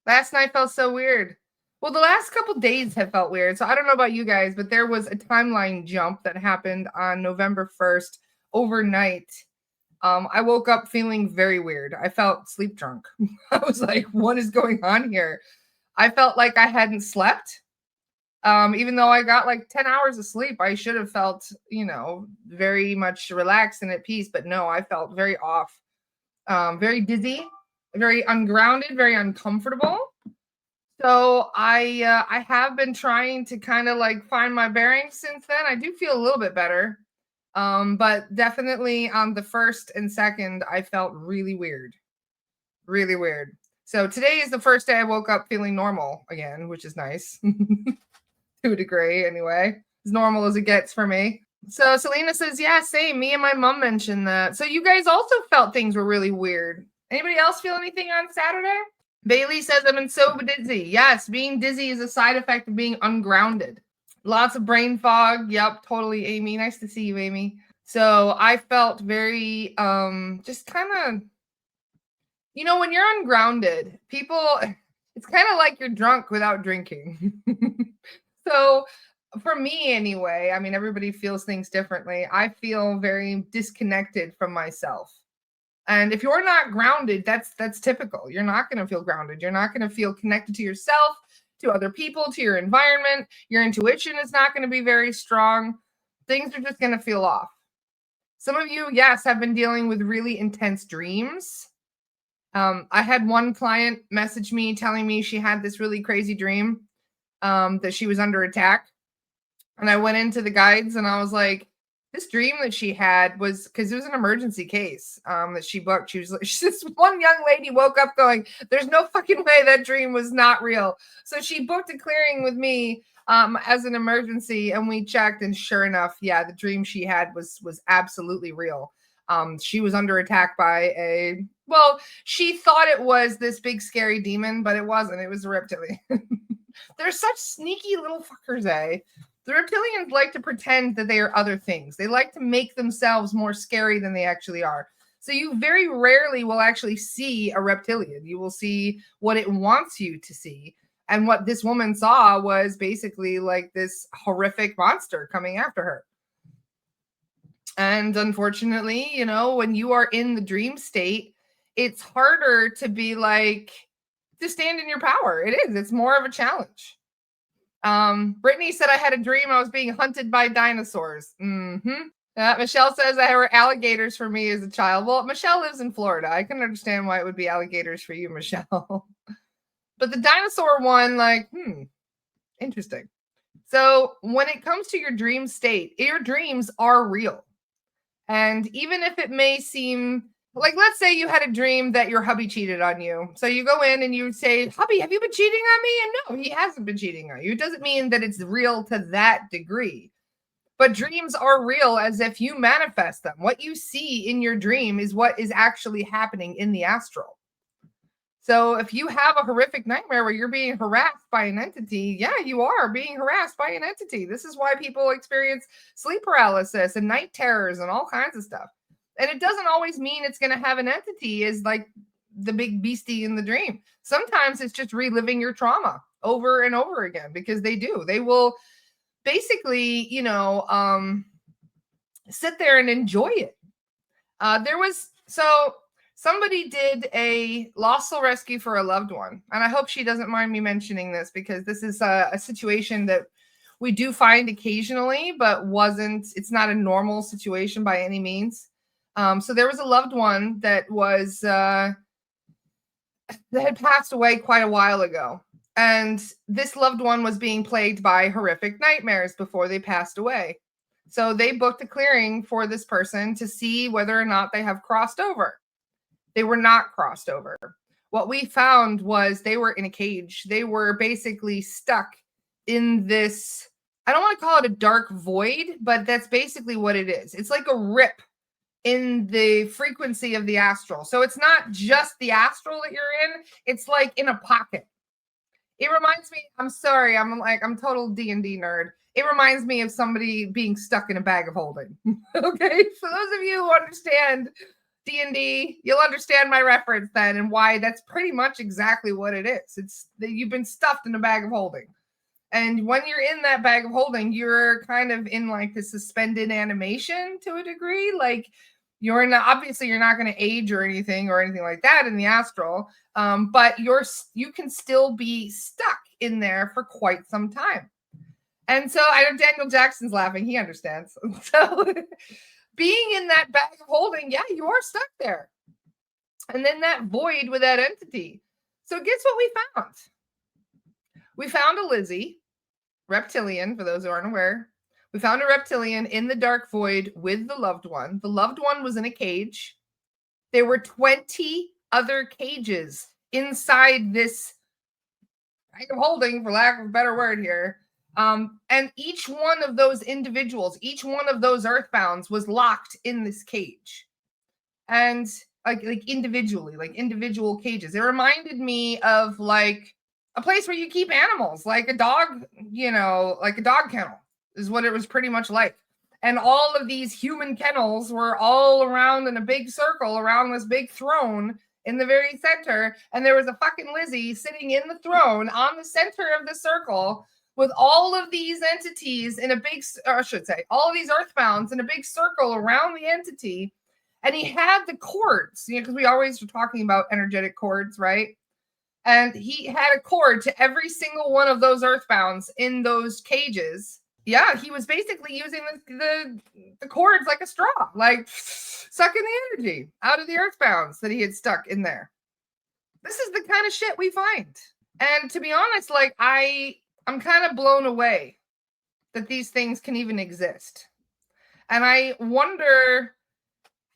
Last night felt so weird. Well, the last couple days have felt weird. So I don't know about you guys, but there was a timeline jump that happened on November 1st overnight. I woke up feeling very weird. I felt sleep drunk. I was like, what is going on here? I felt like I hadn't slept. Even though I got like 10 hours of sleep, I should have felt, very much relaxed and at peace. But no, I felt very off, very dizzy, very ungrounded, very uncomfortable. So I have been trying to kind of like find my bearings since then. I do feel a little bit better. But definitely on the first and second, I felt really weird. Really weird. So today is the first day I woke up feeling normal again, which is nice. To a degree anyway. As normal as it gets for me. So Selena says, yeah, same. Me and my mom mentioned that. So you guys also felt things were really weird. Anybody else feel anything on Saturday? Bailey says, I've been so dizzy. Yes, being dizzy is a side effect of being ungrounded. Lots of brain fog. Yep, totally, Amy. Nice to see you, Amy. So I felt very, just kind of, when you're ungrounded, people, it's kind of like you're drunk without drinking. So for me anyway, I mean, everybody feels things differently. I feel very disconnected from myself. And if you're not grounded, that's typical. You're not going to feel grounded. You're not going to feel connected to yourself, to other people, to your environment. Your intuition is not going to be very strong. Things are just going to feel off. Some of you, yes, have been dealing with really intense dreams. I had one client message me telling me she had this really crazy dream, that she was under attack. And I went into the guides and I was like, this dream that she had was because it was an emergency case that she booked. She was like, this one young lady woke up going, there's no fucking way that dream was not real. So she booked a clearing with me as an emergency, and we checked, and sure enough, yeah, the dream she had was absolutely real. She was under attack by she thought it was this big scary demon, but it wasn't. It was a reptilian. They're such sneaky little fuckers, eh? The reptilians like to pretend that they are other things. They like to make themselves more scary than they actually are. So you very rarely will actually see a reptilian. You will see what it wants you to see. And what this woman saw was basically like this horrific monster coming after her. And unfortunately, when you are in the dream state, it's harder to be like, to stand in your power. It is. It's more of a challenge. Brittany said I had a dream I was being hunted by dinosaurs. Michelle says there were alligators for me as a child. Well, Michelle lives in Florida. I can understand why it would be alligators for you, Michelle. But the dinosaur one, like, interesting. So when it comes to your dream state, your dreams are real. And even if it may seem like, let's say you had a dream that your hubby cheated on you. So you go in and you say, hubby, have you been cheating on me? And no, he hasn't been cheating on you. It doesn't mean that it's real to that degree. But dreams are real as if you manifest them. What you see in your dream is what is actually happening in the astral. So if you have a horrific nightmare where you're being harassed by an entity, yeah, you are being harassed by an entity. This is why people experience sleep paralysis and night terrors and all kinds of stuff. And it doesn't always mean it's going to have an entity as like the big beastie in the dream. Sometimes it's just reliving your trauma over and over again, because they do. They will basically, sit there and enjoy it. Somebody did a lost soul rescue for a loved one. And I hope she doesn't mind me mentioning this, because this is a situation that we do find occasionally, but it's not a normal situation by any means. So there was a loved one that was, that had passed away quite a while ago. And this loved one was being plagued by horrific nightmares before they passed away. So they booked a clearing for this person to see whether or not they have crossed over. They were not crossed over. What we found was they were in a cage. They were basically stuck in this, I don't want to call it a dark void, but that's basically what it is. It's like a rip in the frequency of the astral. So it's not just the astral that you're in. It's like in a pocket. It reminds me, I'm sorry, I'm total D&D nerd. It reminds me of somebody being stuck in a bag of holding. Okay, for those of you who understand D&D, you'll understand my reference then and why that's pretty much exactly what it is. It's that you've been stuffed in a bag of holding. And when you're in that bag of holding, you're kind of in like the suspended animation to a degree. Like you're not, obviously you're not going to age or anything like that in the astral. But you can still be stuck in there for quite some time. And so I know Daniel Jackson's laughing. He understands. So being in that bag of holding, yeah, you are stuck there. And then that void with that entity. So guess what we found? We found a Lizzie, reptilian, for those who aren't aware. We found a reptilian in the dark void with the loved one. The loved one was in a cage. There were 20 other cages inside this bag of holding, for lack of a better word here. And each one of those individuals, each one of those earthbounds was locked in this cage. And like individually, like individual cages. It reminded me of like a place where you keep animals, like a dog, like a dog kennel is what it was pretty much like. And all of these human kennels were all around in a big circle around this big throne in the very center. And there was a fucking Lizzie sitting in the throne on the center of the circle with all of these entities in a big, or I should say, all of these earthbounds in a big circle around the entity. And he had the cords, because we always were talking about energetic cords, right? And he had a cord to every single one of those earthbounds in those cages. Yeah, he was basically using the cords like a straw, like sucking the energy out of the earthbounds that he had stuck in there. This is the kind of shit we find. And to be honest, like I'm kind of blown away that these things can even exist. And I wonder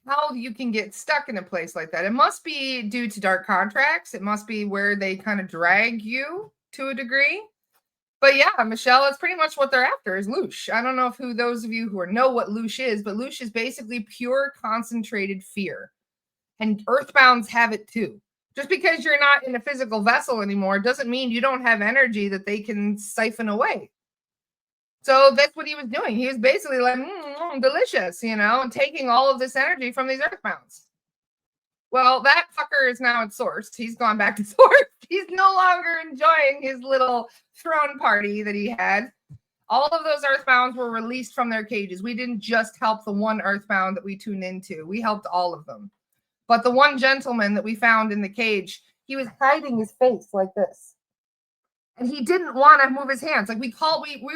how you can get stuck in a place like that. It must be due to dark contracts. It must be where they kind of drag you to a degree. But yeah, Michelle, that's pretty much what they're after is loosh. I don't know if those of you who know what loosh is, but loosh is basically pure concentrated fear. And earthbounds have it too. Just because you're not in a physical vessel anymore doesn't mean you don't have energy that they can siphon away. So that's what he was doing. He was basically like, delicious, taking all of this energy from these earthbounds. Well, that fucker is now at source. He's gone back to source. He's no longer enjoying his little throne party that he had. All of those earthbounds were released from their cages. We didn't just help the one earthbound that we tuned into. We helped all of them. But the one gentleman that we found in the cage, he was hiding his face like this. And he didn't want to move his hands. Like we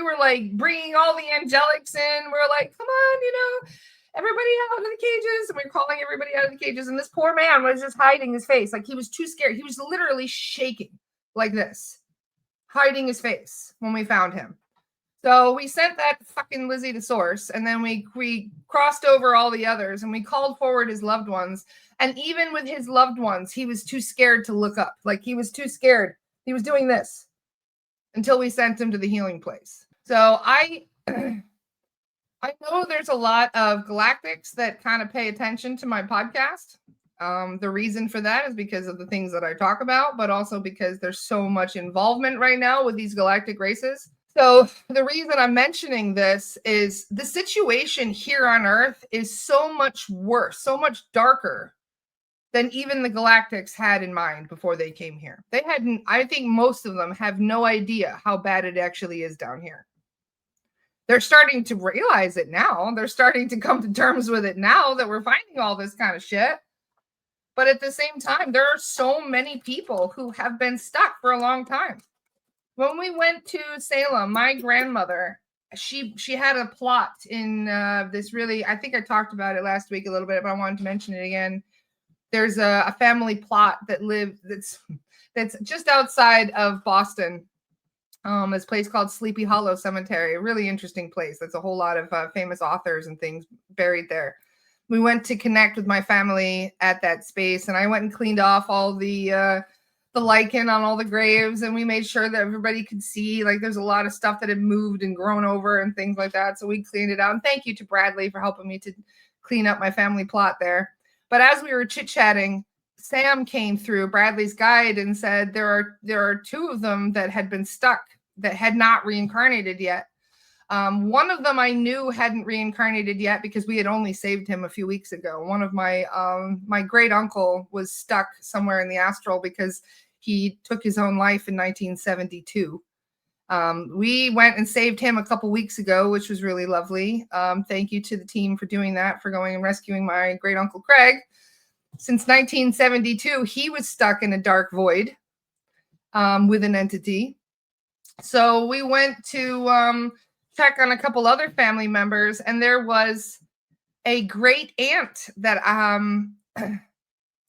were like bringing all the angelics in. We were like, come on, everybody out of the cages. And we were calling everybody out of the cages. And this poor man was just hiding his face. Like he was too scared. He was literally shaking like this, hiding his face when we found him. So we sent that fucking Lizzie to source. And then we crossed over all the others and we called forward his loved ones. And even with his loved ones, he was too scared to look up. Like he was too scared. He was doing this until we sent him to the healing place. So I know there's a lot of galactics that kind of pay attention to my podcast. The reason for that is because of the things that I talk about, but also because there's so much involvement right now with these galactic races. So the reason I'm mentioning this is the situation here on Earth is so much worse, so much darker than even the galactics had in mind before they came here. I think most of them have no idea how bad it actually is down here. They're starting to realize it now. They're starting to come to terms with it now that we're finding all this kind of shit. But at the same time, there are so many people who have been stuck for a long time. When we went to Salem, my grandmother, she had a plot in this really, I think I talked about it last week a little bit, but I wanted to mention it again. There's a family plot that's just outside of Boston. This place called Sleepy Hollow Cemetery, a really interesting place. There's a whole lot of famous authors and things buried there. We went to connect with my family at that space, and I went and cleaned off all the lichen on all the graves, and we made sure that everybody could see. Like, there's a lot of stuff that had moved and grown over and things like that. So we cleaned it out. And thank you to Bradley for helping me to clean up my family plot there. But as we were chit-chatting, Sam came through, Bradley's guide, and said there are two of them that had been stuck, that had not reincarnated yet. One of them I knew hadn't reincarnated yet because we had only saved him a few weeks ago. One of my great uncle was stuck somewhere in the astral because he took his own life in 1972. We went and saved him a couple weeks ago, which was really lovely. Thank you to the team for doing that, for going and rescuing my great uncle Craig. Since 1972, he was stuck in a dark void with an entity. So we went to check on a couple other family members, and there was a great aunt that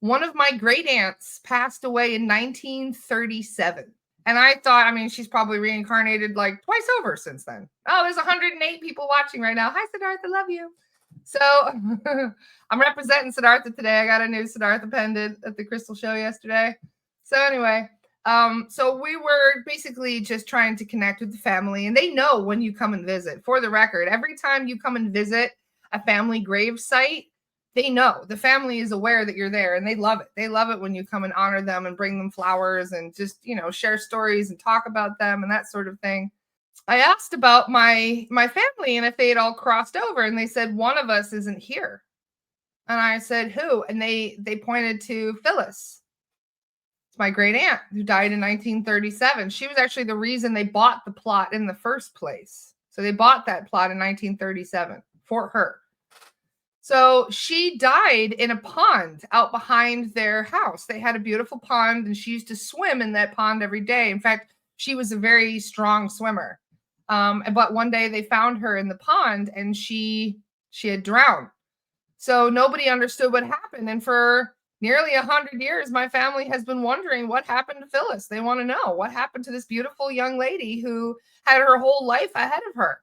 one of my great aunts passed away in 1937. And I thought, I mean, she's probably reincarnated like twice over since then. Oh, there's 108 people watching right now. Hi, Siddhartha, love you. So I'm representing Siddhartha today. I got a new Siddhartha pendant at the Crystal Show yesterday. So anyway, so we were basically just trying to connect with the family, and they know when you come and visit. For the record, every time you come and visit a family grave site, they know. The family is aware that you're there, and they love it. They love it when you come and honor them and bring them flowers and just, share stories and talk about them and that sort of thing. I asked about my family and if they had all crossed over, and they said one of us isn't here. And I said, who? And they pointed to Phyllis. It's my great aunt who died in 1937. She was actually the reason they bought the plot in the first place. So they bought that plot in 1937 for her. So she died in a pond out behind their house. They had a beautiful pond, and she used to swim in that pond every day. In fact, she was a very strong swimmer. But one day they found her in the pond, and she had drowned. So nobody understood what happened. And for nearly 100 years, my family has been wondering what happened to Phyllis. They want to know what happened to this beautiful young lady who had her whole life ahead of her.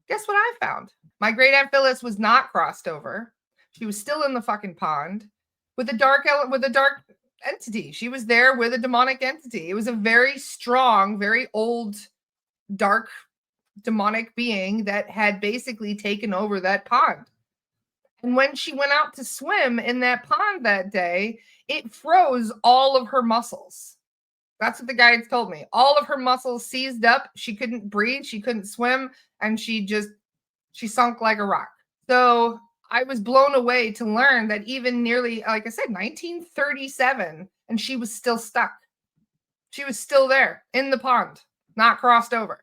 Guess what I found? My great aunt Phyllis was not crossed over. She was still in the fucking pond with a dark entity. She was there with a demonic entity. It was a very strong, very old, dark, demonic being that had basically taken over that pond. And when she went out to swim in that pond that day, it froze all of her muscles. That's what the guides told me. All of her muscles seized up. She couldn't breathe. She couldn't swim. And she sunk like a rock. So I was blown away to learn that even nearly, like I said, 1937, and she was still stuck. She was still there in the pond, not crossed over.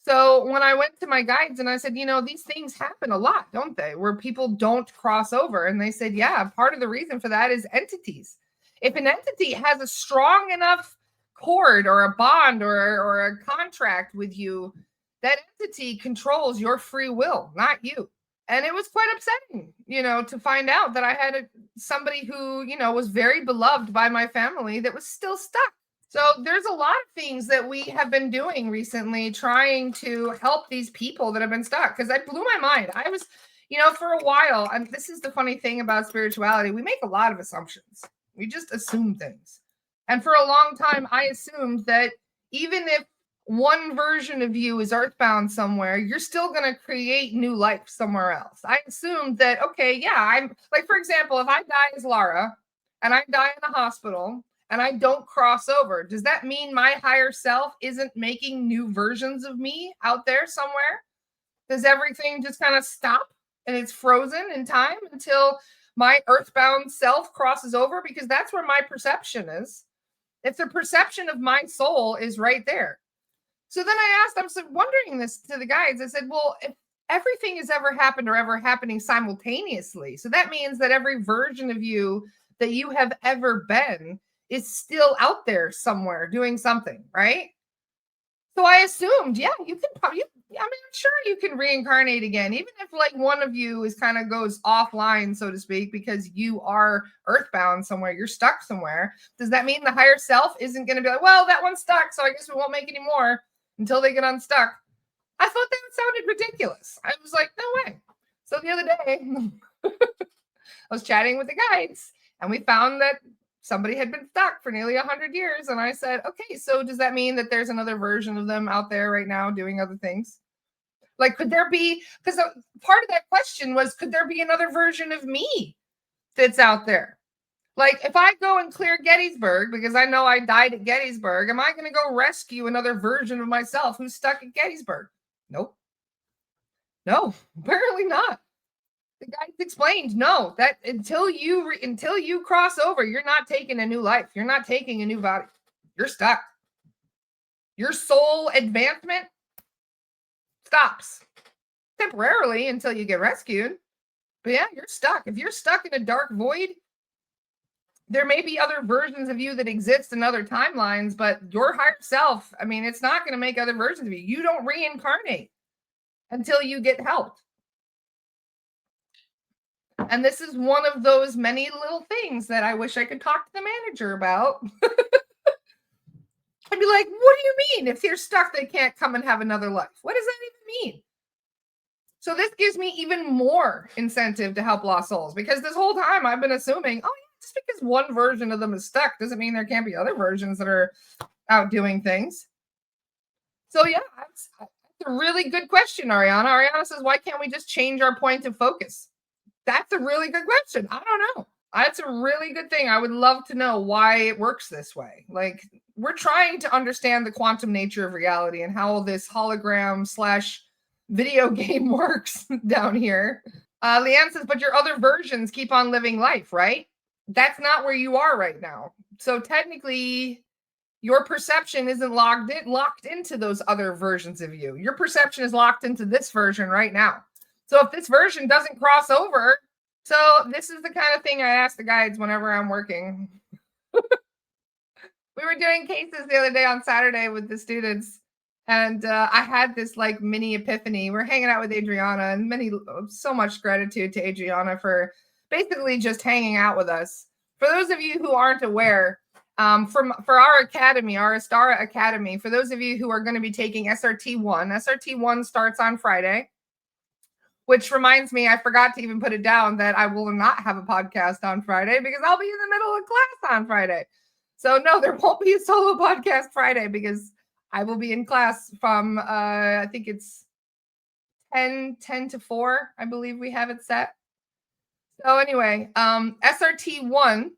So when I went to my guides and I said, these things happen a lot, don't they? Where people don't cross over. And they said, yeah, part of the reason for that is entities. If an entity has a strong enough cord or a bond or a contract with you, that entity controls your free will, not you. And it was quite upsetting, to find out that I had somebody who, was very beloved by my family that was still stuck. So there's a lot of things that we have been doing recently, trying to help these people that have been stuck. Because I blew my mind. I was, for a while, and this is the funny thing about spirituality, we make a lot of assumptions. We just assume things. And for a long time, I assumed that even if one version of you is earthbound somewhere, you're still going to create new life somewhere else. I assumed that, okay, yeah, I'm like, for example, if I die as Lara and I die in a hospital and I don't cross over, does that mean my higher self isn't making new versions of me out there somewhere? Does everything just kind of stop and it's frozen in time until my earthbound self crosses over? Because that's where my perception is. If the perception of my soul is right there. So then I was wondering this to the guides. I said, well, if everything has ever happened or ever happening simultaneously, so that means that every version of you that you have ever been is still out there somewhere doing something, right? So I assumed, yeah, you can probably, I'm sure you can reincarnate again, even if like one of you is kind of goes offline, so to speak, because you are earthbound somewhere, you're stuck somewhere. Does that mean the higher self isn't going to be like, well, that one's stuck, so I guess we won't make any more until they get unstuck? I thought that sounded ridiculous. I was like, no way. So the other day, I was chatting with the guides, and we found that somebody had been stuck for nearly 100 years. And I said, okay, so does that mean that there's another version of them out there right now doing other things? Like, could there be, because part of that question was, could there be another version of me that's out there? Like, if I go and clear Gettysburg because I know I died at Gettysburg, am I going to go rescue another version of myself who's stuck at Gettysburg? Nope. No, apparently not. The guys explained, no, that until you cross over, you're not taking a new life. You're not taking a new body. You're stuck. Your soul advancement stops temporarily until you get rescued. But yeah, you're stuck. If you're stuck in a dark void, there may be other versions of you that exist in other timelines, but your higher self, I mean, it's not going to make other versions of you. You don't reincarnate until you get helped. And this is one of those many little things that I wish I could talk to the manager about. I'd be like, what do you mean? If they're stuck, they can't come and have another life. What does that even mean? So this gives me even more incentive to help lost souls, because this whole time I've been assuming, oh yeah, just because one version of them is stuck doesn't mean there can't be other versions that are out doing things. So yeah, that's a really good question, Ariana. Ariana says, why can't we just change our point of focus? That's a really good question. I don't know. That's a really good thing. I would love to know why it works this way. Like, we're trying to understand the quantum nature of reality and how this hologram / video game works down here. Leanne says, but your other versions keep on living life, right? That's not where you are right now. So technically, your perception isn't locked into those other versions of you. Your perception is locked into this version right now. So if this version doesn't cross over, so this is the kind of thing I ask the guides whenever I'm working. We were doing cases the other day on Saturday with the students, and I had this like mini epiphany. We're hanging out with Adriana, and so much gratitude to Adriana for basically just hanging out with us. For those of you who aren't aware, for our academy, our Astara Academy, for those of you who are going to be taking SRT1 starts on Friday. Which reminds me, I forgot to even put it down that I will not have a podcast on Friday because I'll be in the middle of class on Friday. So no, there won't be a solo podcast Friday because I will be in class from, I think it's 10 to 4, I believe we have it set. So anyway, SRT1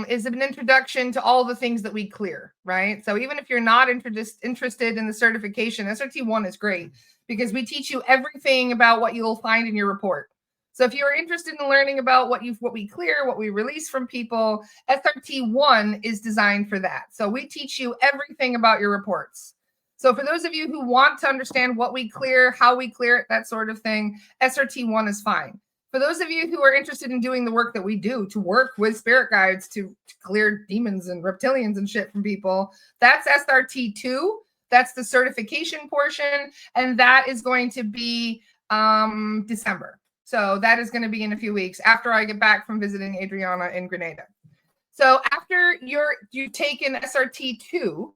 is an introduction to all the things that we clear, right? So even if you're not interested in the certification, SRT1 is great because we teach you everything about what you'll find in your report. So if you're interested in learning about what we clear, what we release from people, SRT1 is designed for that. So we teach you everything about your reports. So for those of you who want to understand what we clear, how we clear it, that sort of thing, SRT1 is fine. For those of you who are interested in doing the work that we do to work with spirit guides to clear demons and reptilians and shit from people, that's SRT2. That's the certification portion. And that is going to be December. So that is going to be in a few weeks after I get back from visiting Adriana in Grenada. So after you've taken SRT2,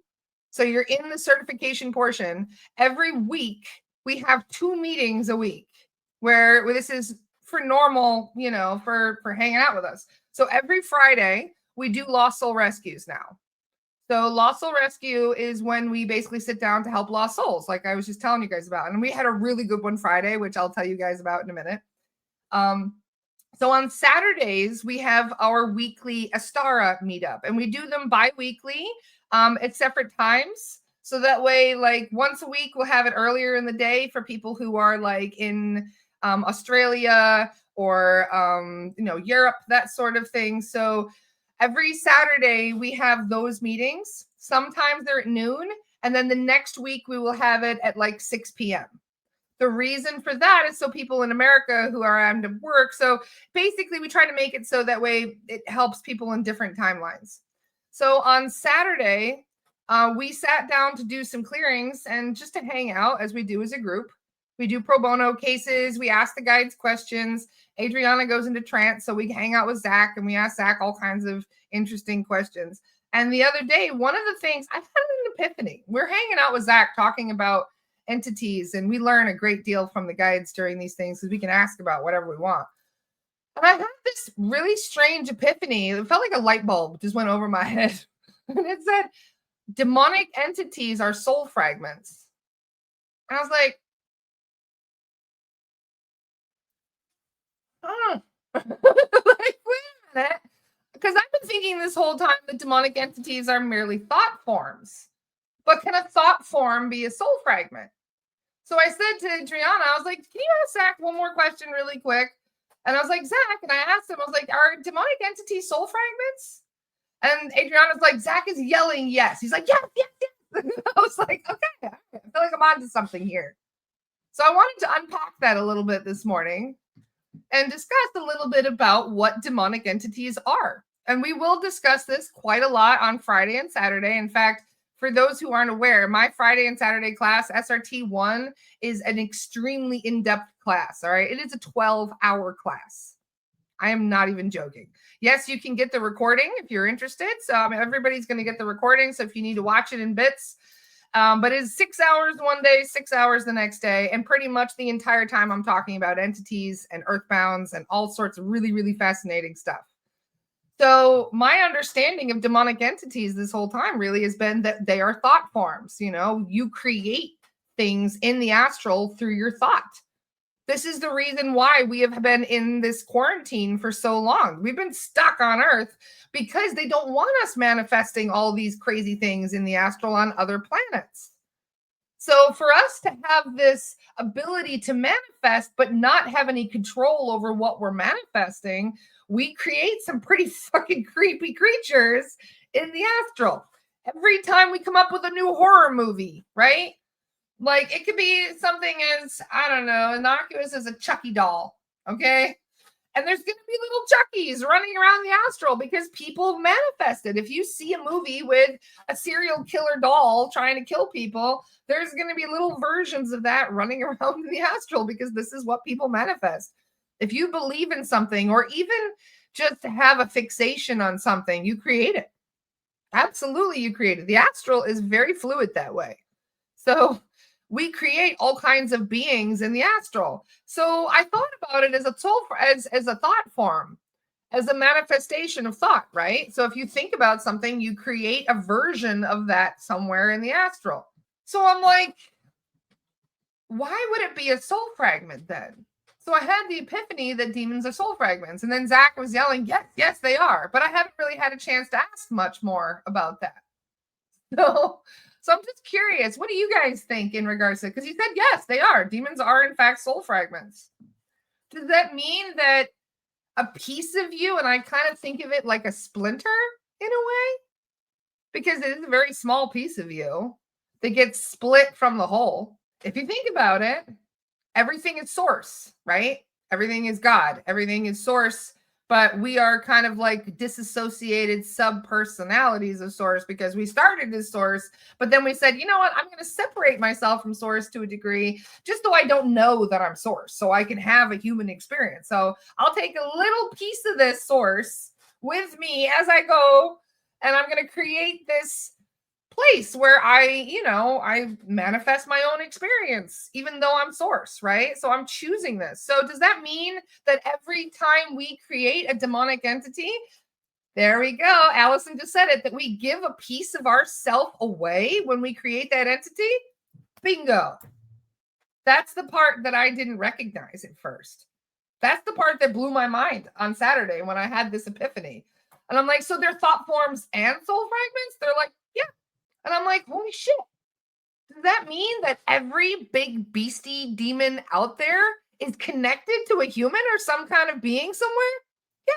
so you're in the certification portion, every week we have 2 meetings a week where this is for normal, for hanging out with us. So every Friday we do Lost Soul Rescues now. So Lost Soul Rescue is when we basically sit down to help lost souls, like I was just telling you guys about. And we had a really good one Friday, which I'll tell you guys about in a minute. So on Saturdays, we have our weekly Astara meetup, and we do them bi-weekly at separate times. So that way, like once a week, we'll have it earlier in the day for people who are like in Australia or, Europe, that sort of thing. So every Saturday, we have those meetings. Sometimes they're at noon, and then the next week we will have it at like 6 p.m. The reason for that is so people in America who are out of work. So basically, we try to make it so that way it helps people in different timelines. So on Saturday, we sat down to do some clearings and just to hang out as we do as a group. We do pro bono cases. We ask the guides questions. Adriana goes into trance. So we hang out with Zach and we ask Zach all kinds of interesting questions. And the other day, one of the things, I had an epiphany. We're hanging out with Zach talking about entities, and we learn a great deal from the guides during these things because we can ask about whatever we want. And I had this really strange epiphany. It felt like a light bulb just went over my head. And it said, demonic entities are soul fragments. And I was like, oh. Like, wait a minute. Because I've been thinking this whole time that demonic entities are merely thought forms. But can a thought form be a soul fragment? So I said to Adriana, I was like, can you ask Zach one more question really quick? And I was like, Zach, and I asked him, I was like, are demonic entities soul fragments? And Adriana's like, Zach is yelling yes. He's like, yes, yes, yes. I was like, okay, I feel like I'm onto something here. So I wanted to unpack that a little bit this morning and discuss a little bit about what demonic entities are. And we will discuss this quite a lot on Friday and Saturday. In fact, for those who aren't aware, my Friday and Saturday class, SRT 1, is an extremely in-depth class, all right? It is a 12-hour class. I am not even joking. Yes, you can get the recording if you're interested. So everybody's going to get the recording. So if you need to watch it in bits, but it's 6 hours one day, 6 hours the next day. And pretty much the entire time I'm talking about entities and earthbounds and all sorts of really, really fascinating stuff. So my understanding of demonic entities this whole time really has been that they are thought forms. You know, you create things in the astral through your thought. This is the reason why we have been in this quarantine for so long. We've been stuck on Earth because they don't want us manifesting all these crazy things in the astral on other planets. So for us to have this ability to manifest, but not have any control over what we're manifesting, we create some pretty fucking creepy creatures in the astral. Every time we come up with a new horror movie, right? Like it could be something as, I don't know, innocuous as a Chucky doll, okay? And there's going to be little Chuckies running around the astral because people manifested. If you see a movie with a serial killer doll trying to kill people, there's going to be little versions of that running around in the astral because this is what people manifest. If you believe in something or even just have a fixation on something, you create it. Absolutely, you create it. The astral is very fluid that way. So we create all kinds of beings in the astral. So I thought about it as a soul, as a thought form, as a manifestation of thought, right? So if you think about something, you create a version of that somewhere in the astral. So I'm like, why would it be a soul fragment then? So I had the epiphany that demons are soul fragments. And then Zach was yelling, yes, yes, they are. But I haven't really had a chance to ask much more about that. So I'm just curious, what do you guys think in regards to it? Because you said, yes, they are. Demons are, in fact, soul fragments. Does that mean that a piece of you, and I kind of think of it like a splinter in a way? Because it is a very small piece of you that gets split from the whole. If you think about it, everything is source, right? Everything is God. Everything is source. But we are kind of like disassociated sub-personalities of source because we started as source, but then we said, you know what, I'm going to separate myself from source to a degree, just so I don't know that I'm source, so I can have a human experience. So I'll take a little piece of this source with me as I go, and I'm going to create this place where I manifest my own experience, even though I'm source, right? So I'm choosing this. So does that mean that every time we create a demonic entity, there we go, Allison just said it, that we give a piece of ourself away when we create that entity? Bingo. That's the part that I didn't recognize at first. That's the part that blew my mind on Saturday when I had this epiphany. And I'm like, so they're thought forms and soul fragments? They're like, yeah. And I'm like, holy shit. Does that mean that every big beastie demon out there is connected to a human or some kind of being somewhere? Yeah.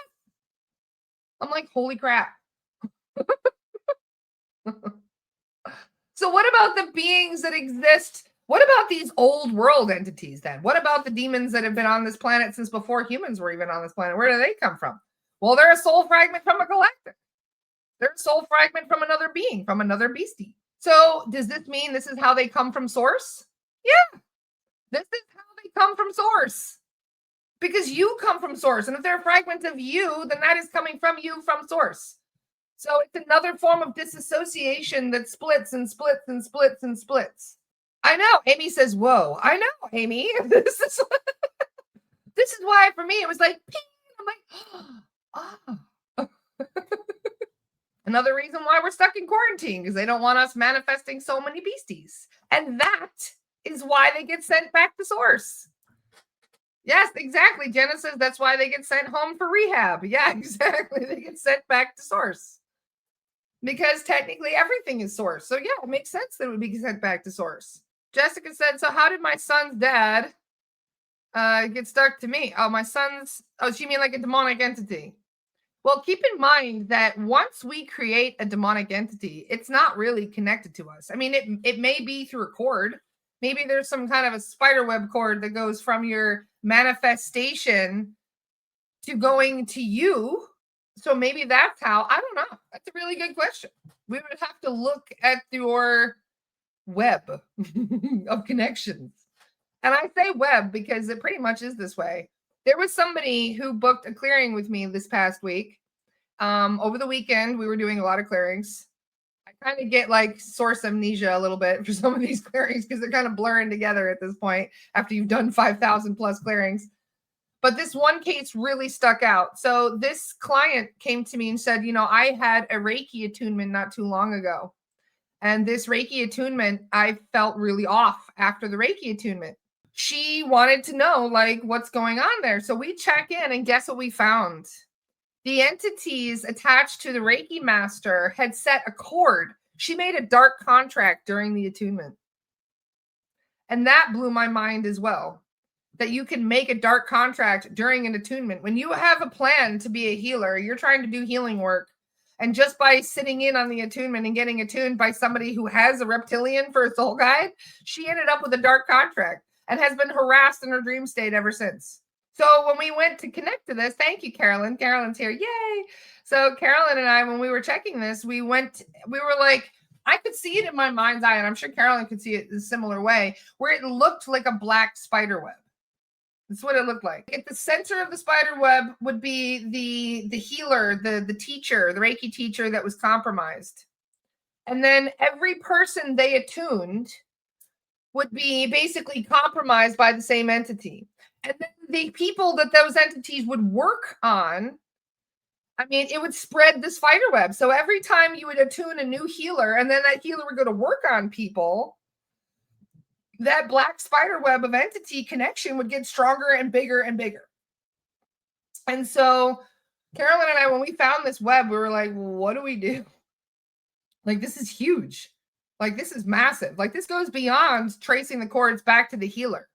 I'm like, holy crap. So what about the beings that exist? What about these old world entities then? What about the demons that have been on this planet since before humans were even on this planet? Where do they come from? Well, they're a soul fragment from a galactic. They're a soul fragment from another being, from another beastie. So does this mean this is how they come from source? Yeah, this is how they come from source. Because you come from source. And if they're fragments of you, then that is coming from you from source. So it's another form of disassociation that splits and splits and splits and splits. I know. Amy says, whoa. I know, Amy. This is why for me it was like, ping. I'm like, oh. Another reason why we're stuck in quarantine, because they don't want us manifesting so many beasties. And that is why they get sent back to source. Yes, exactly. Jenna says that's why they get sent home for rehab. Yeah, exactly. They get sent back to source because technically everything is source. So yeah, it makes sense that it would be sent back to source. Jessica said, so how did my son's dad get stuck to me? Oh, my son's, oh, she mean like a demonic entity. Well, keep in mind that once we create a demonic entity, it's not really connected to us. I mean, it may be through a cord. Maybe there's some kind of a spider web cord that goes from your manifestation to going to you. So maybe that's how. I don't know. That's a really good question. We would have to look at your web of connections. And I say web because it pretty much is this way. There was somebody who booked a clearing with me this past week. Over the weekend, we were doing a lot of clearings. I kind of get like source amnesia a little bit for some of these clearings because they're kind of blurring together at this point after you've done 5,000 plus clearings. But this one case really stuck out. So this client came to me and said, you know, I had a Reiki attunement not too long ago. And this Reiki attunement, I felt really off after the Reiki attunement. She wanted to know like what's going on there. So we check in and guess what we found? The entities attached to the Reiki master had set a cord. She made a dark contract during the attunement. And that blew my mind as well. That you can make a dark contract during an attunement. When you have a plan to be a healer, you're trying to do healing work. And just by sitting in on the attunement and getting attuned by somebody who has a reptilian for a soul guide, she ended up with a dark contract and has been harassed in her dream state ever since. So when we went to connect to this, thank you, Carolyn. Carolyn's here. Yay. So Carolyn and I, when we were checking this, we were like, I could see it in my mind's eye, and I'm sure Carolyn could see it in a similar way, where it looked like a black spider web. That's what it looked like. At the center of the spider web would be the healer, the teacher, the Reiki teacher that was compromised. And then every person they attuned would be basically compromised by the same entity. And then the people that those entities would work on, I mean, it would spread the spider web. So every time you would attune a new healer, and then that healer would go to work on people, that black spider web of entity connection would get stronger and bigger and bigger. And so Carolyn and I, when we found this web, we were like, what do we do? Like, this is huge. Like, this is massive. Like, this goes beyond tracing the cords back to the healer.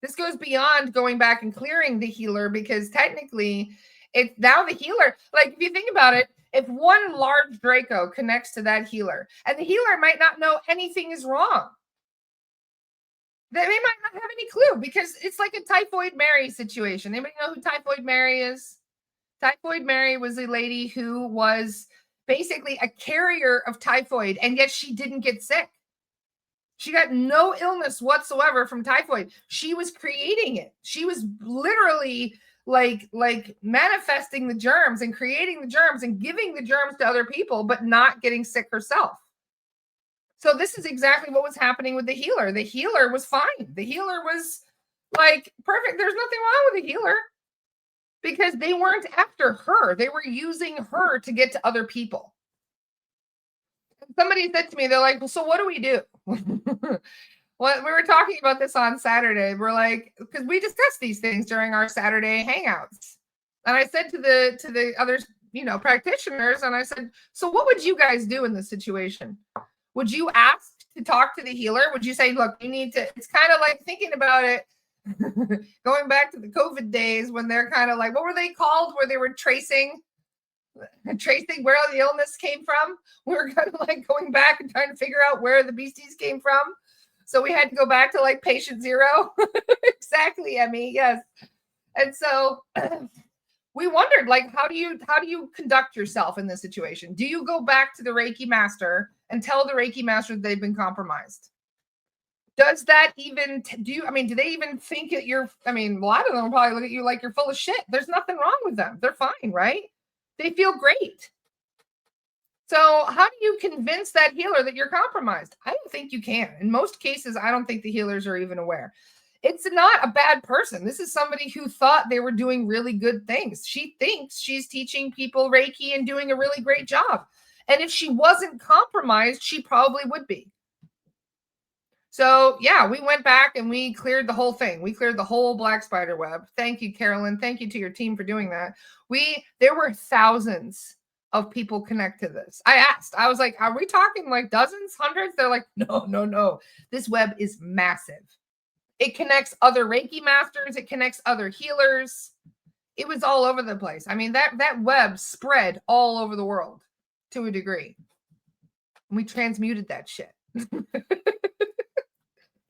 This goes beyond going back and clearing the healer, because technically it's now the healer. Like, if you think about it, if one large Draco connects to that healer and the healer might not know anything is wrong, they might not have any clue, because it's like a Typhoid Mary situation. Anybody know who Typhoid Mary is? Typhoid Mary was a lady who was basically a carrier of typhoid, and yet she didn't get sick. She got no illness whatsoever from typhoid. She was creating it. She was literally like manifesting the germs and creating the germs and giving the germs to other people, but not getting sick herself. So this is exactly what was happening with the healer. The healer was fine. The healer was like perfect. There's nothing wrong with the healer, because they weren't after her. They were using her to get to other people. Somebody said to me, they're like, well, so what do we do? Well, we were talking about this on Saturday. We're like, because we discussed these things during our Saturday hangouts. And I said to the other, practitioners, and I said, so what would you guys do in this situation? Would you ask to talk to the healer? Would you say, look, you need to, it's kind of like thinking about it, going back to the COVID days when they're kind of like, what were they called? Where they were tracing where the illness came from. We were kind of like going back and trying to figure out where the beasties came from. So we had to go back to like patient zero. Exactly, Emmy. Yes. And so we wondered, like, how do you conduct yourself in this situation? Do you go back to the Reiki master and tell the Reiki master that they've been compromised? Does that even do they even think that you're, a lot of them will probably look at you like you're full of shit. There's nothing wrong with them. They're fine, right? They feel great. So how do you convince that healer that you're compromised? I don't think you can. In most cases, I don't think the healers are even aware. It's not a bad person. This is somebody who thought they were doing really good things. She thinks she's teaching people Reiki and doing a really great job. And if she wasn't compromised, she probably would be. So yeah, we went back and we cleared the whole thing. We cleared the whole black spider web. Thank you, Carolyn. Thank you to your team for doing that. There were thousands of people connect to this. I asked, I was like, are we talking like dozens, hundreds? They're like, no. This web is massive. It connects other Reiki masters. It connects other healers. It was all over the place. I mean, that web spread all over the world to a degree. And we transmuted that shit.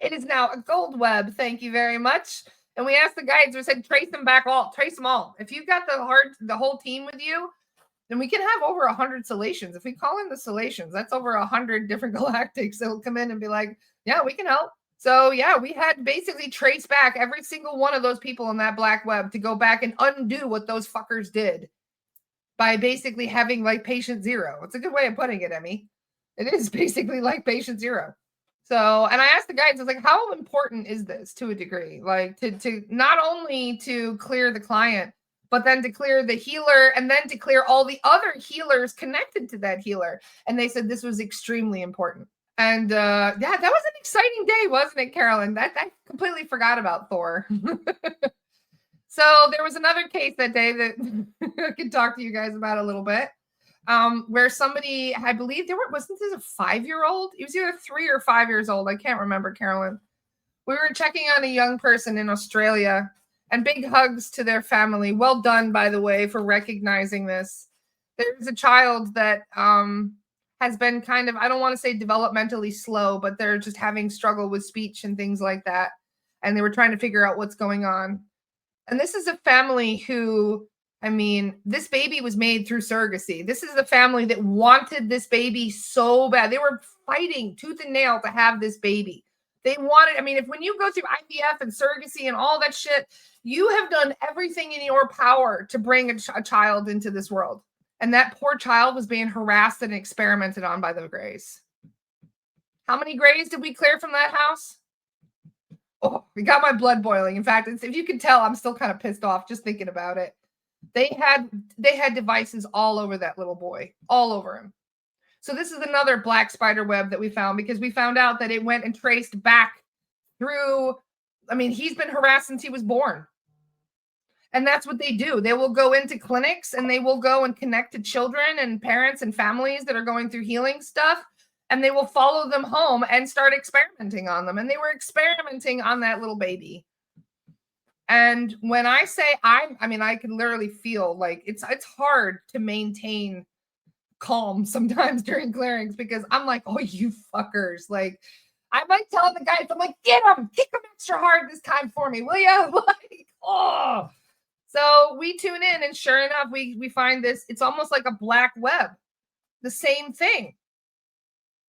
It is now a gold web. Thank you very much. And we asked the guides, we said, trace them all. If you've got the whole team with you, then we can have over 100 Solations. If we call in the Solations, that's over 100 different galactics that'll come in and be like, yeah, we can help. So yeah, we had basically traced back every single one of those people in that black web to go back and undo what those fuckers did by basically having like patient zero. It's a good way of putting it, Emmy. It is basically like patient zero. So, and I asked the guides, I was like, how important is this to a degree? Like to not only to clear the client, but then to clear the healer and then to clear all the other healers connected to that healer. And they said this was extremely important. And yeah, that was an exciting day, wasn't it, Carolyn? I completely forgot about Thor. So there was another case that day that I could talk to you guys about a little bit. Where somebody, I believe wasn't this a 5-year-old? He was either 3 or 5 years old. I can't remember, Carolyn. We were checking on a young person in Australia, and big hugs to their family. Well done, by the way, for recognizing this. There's a child that has been kind of, I don't want to say developmentally slow, but they're just having struggle with speech and things like that. And they were trying to figure out what's going on. And this is a family who, I mean, this baby was made through surrogacy. This is a family that wanted this baby so bad. They were fighting tooth and nail to have this baby. They wanted, I mean, when you go through IVF and surrogacy and all that shit, you have done everything in your power to bring a child into this world. And that poor child was being harassed and experimented on by the Greys. How many Greys did we clear from that house? Oh, we got my blood boiling. In fact, if you can tell, I'm still kind of pissed off just thinking about it. They had devices all over that little boy, all over him. So this is another black spider web that we found because we found out that it went and traced back through. I mean, he's been harassed since he was born. And that's what they do. They will go into clinics and they will go and connect to children and parents and families that are going through healing stuff. And they will follow them home and start experimenting on them. And they were experimenting on that little baby. And when I say I mean, I can literally feel like it's hard to maintain calm sometimes during clearings because I'm like, oh, you fuckers. Like, I might tell the guys, I'm like, get them, kick them extra hard this time for me, will you? Like, oh. So we tune in and sure enough, we find this, it's almost like a black web, the same thing.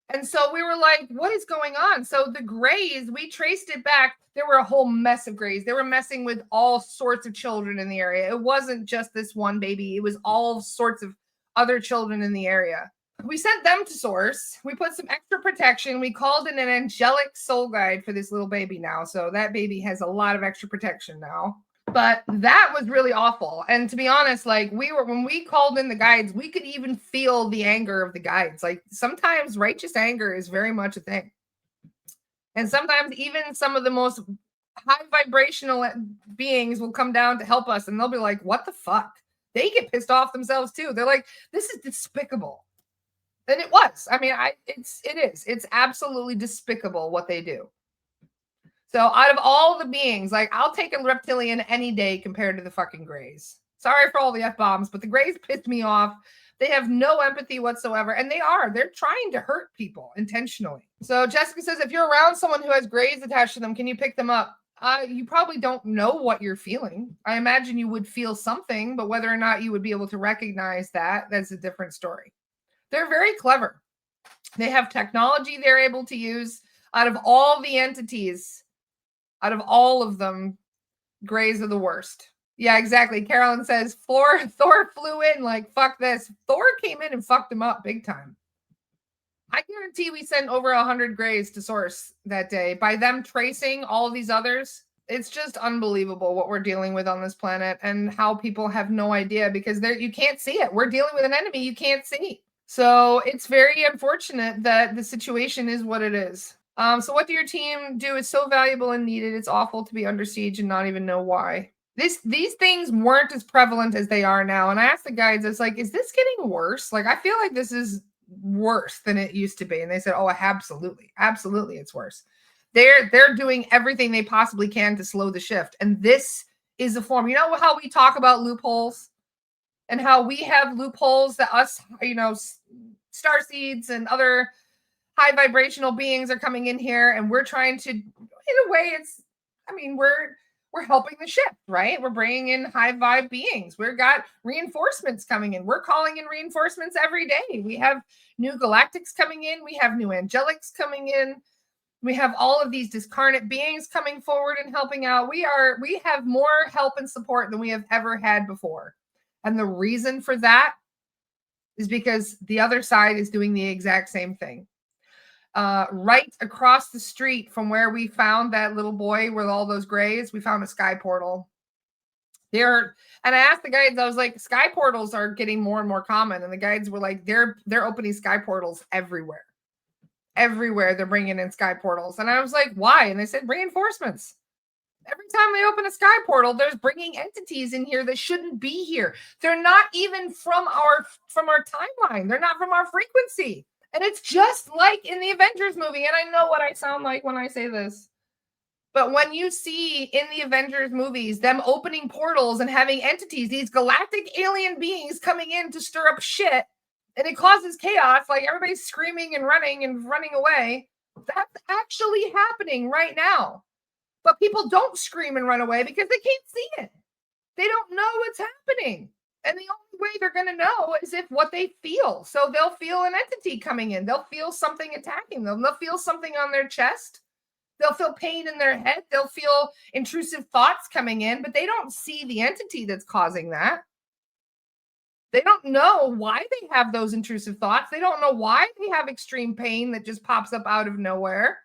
And so we were like, what is going on? So the Greys, we traced it back. There were a whole mess of Greys. They were messing with all sorts of children in the area. It wasn't just this one baby. It was all sorts of other children in the area. We sent them to Source. We put some extra protection. We called in an angelic soul guide for this little baby now. So that baby has a lot of extra protection now. But that was really awful. And to be honest, like when we called in the guides, we could even feel the anger of the guides. Like sometimes righteous anger is very much a thing. And sometimes even some of the most high vibrational beings will come down to help us and they'll be like, what the fuck? They get pissed off themselves too. They're like, this is despicable. And it was. I mean, it's absolutely despicable what they do. So out of all the beings, like I'll take a reptilian any day compared to the fucking Greys. Sorry for all the F-bombs, but the Greys pissed me off. They have no empathy whatsoever. And they're trying to hurt people intentionally. So Jessica says, if you're around someone who has Greys attached to them, can you pick them up? You probably don't know what you're feeling. I imagine you would feel something, but whether or not you would be able to recognize that's a different story. They're very clever. They have technology they're able to use. Out of all the entities, out of all of them, Greys are the worst. Yeah, exactly. Carolyn says, Thor flew in like, fuck this. Thor came in and fucked him up big time. I guarantee we sent over 100 Greys to Source that day. By them tracing all of these others, it's just unbelievable what we're dealing with on this planet and how people have no idea because you can't see it. We're dealing with an enemy you can't see. So it's very unfortunate that the situation is what it is. So what do your team do? It's so valuable and needed. It's awful to be under siege and not even know why. These things weren't as prevalent as they are now. And I asked the guides, it's like, is this getting worse? Like, I feel like this is worse than it used to be. And they said, oh, absolutely. Absolutely, it's worse. They're doing everything they possibly can to slow the shift. And this is the form. You know how we talk about loopholes and how we have loopholes that us, star seeds and other high vibrational beings are coming in here, and we're trying to, in a way, we're helping the shift, right? We're bringing in high vibe beings. We've got reinforcements coming in. We're calling in reinforcements every day. We have new galactics coming in. We have new angelics coming in. We have all of these discarnate beings coming forward and helping out. We have more help and support than we have ever had before. And the reason for that is because the other side is doing the exact same thing. Right across the street from where we found that little boy with all those grays, we found a sky portal. And I asked the guides, I was like, sky portals are getting more and more common. And the guides were like, they're opening sky portals everywhere. Everywhere they're bringing in sky portals. And I was like, why? And they said reinforcements. Every time they open a sky portal, there's bringing entities in here that shouldn't be here. They're not even from our timeline. They're not from our frequency. And it's just like in the Avengers movie. And I know what I sound like when I say this. But when you see in the Avengers movies, them opening portals and having entities, these galactic alien beings coming in to stir up shit, and it causes chaos, like everybody's screaming and running away, that's actually happening right now. But people don't scream and run away because they can't see it. They don't know what's happening. And the only way they're going to know is if what they feel. So they'll feel an entity coming in. They'll feel something attacking them. They'll feel something on their chest. They'll feel pain in their head. They'll feel intrusive thoughts coming in, but they don't see the entity that's causing that. They don't know why they have those intrusive thoughts. They don't know why they have extreme pain that just pops up out of nowhere.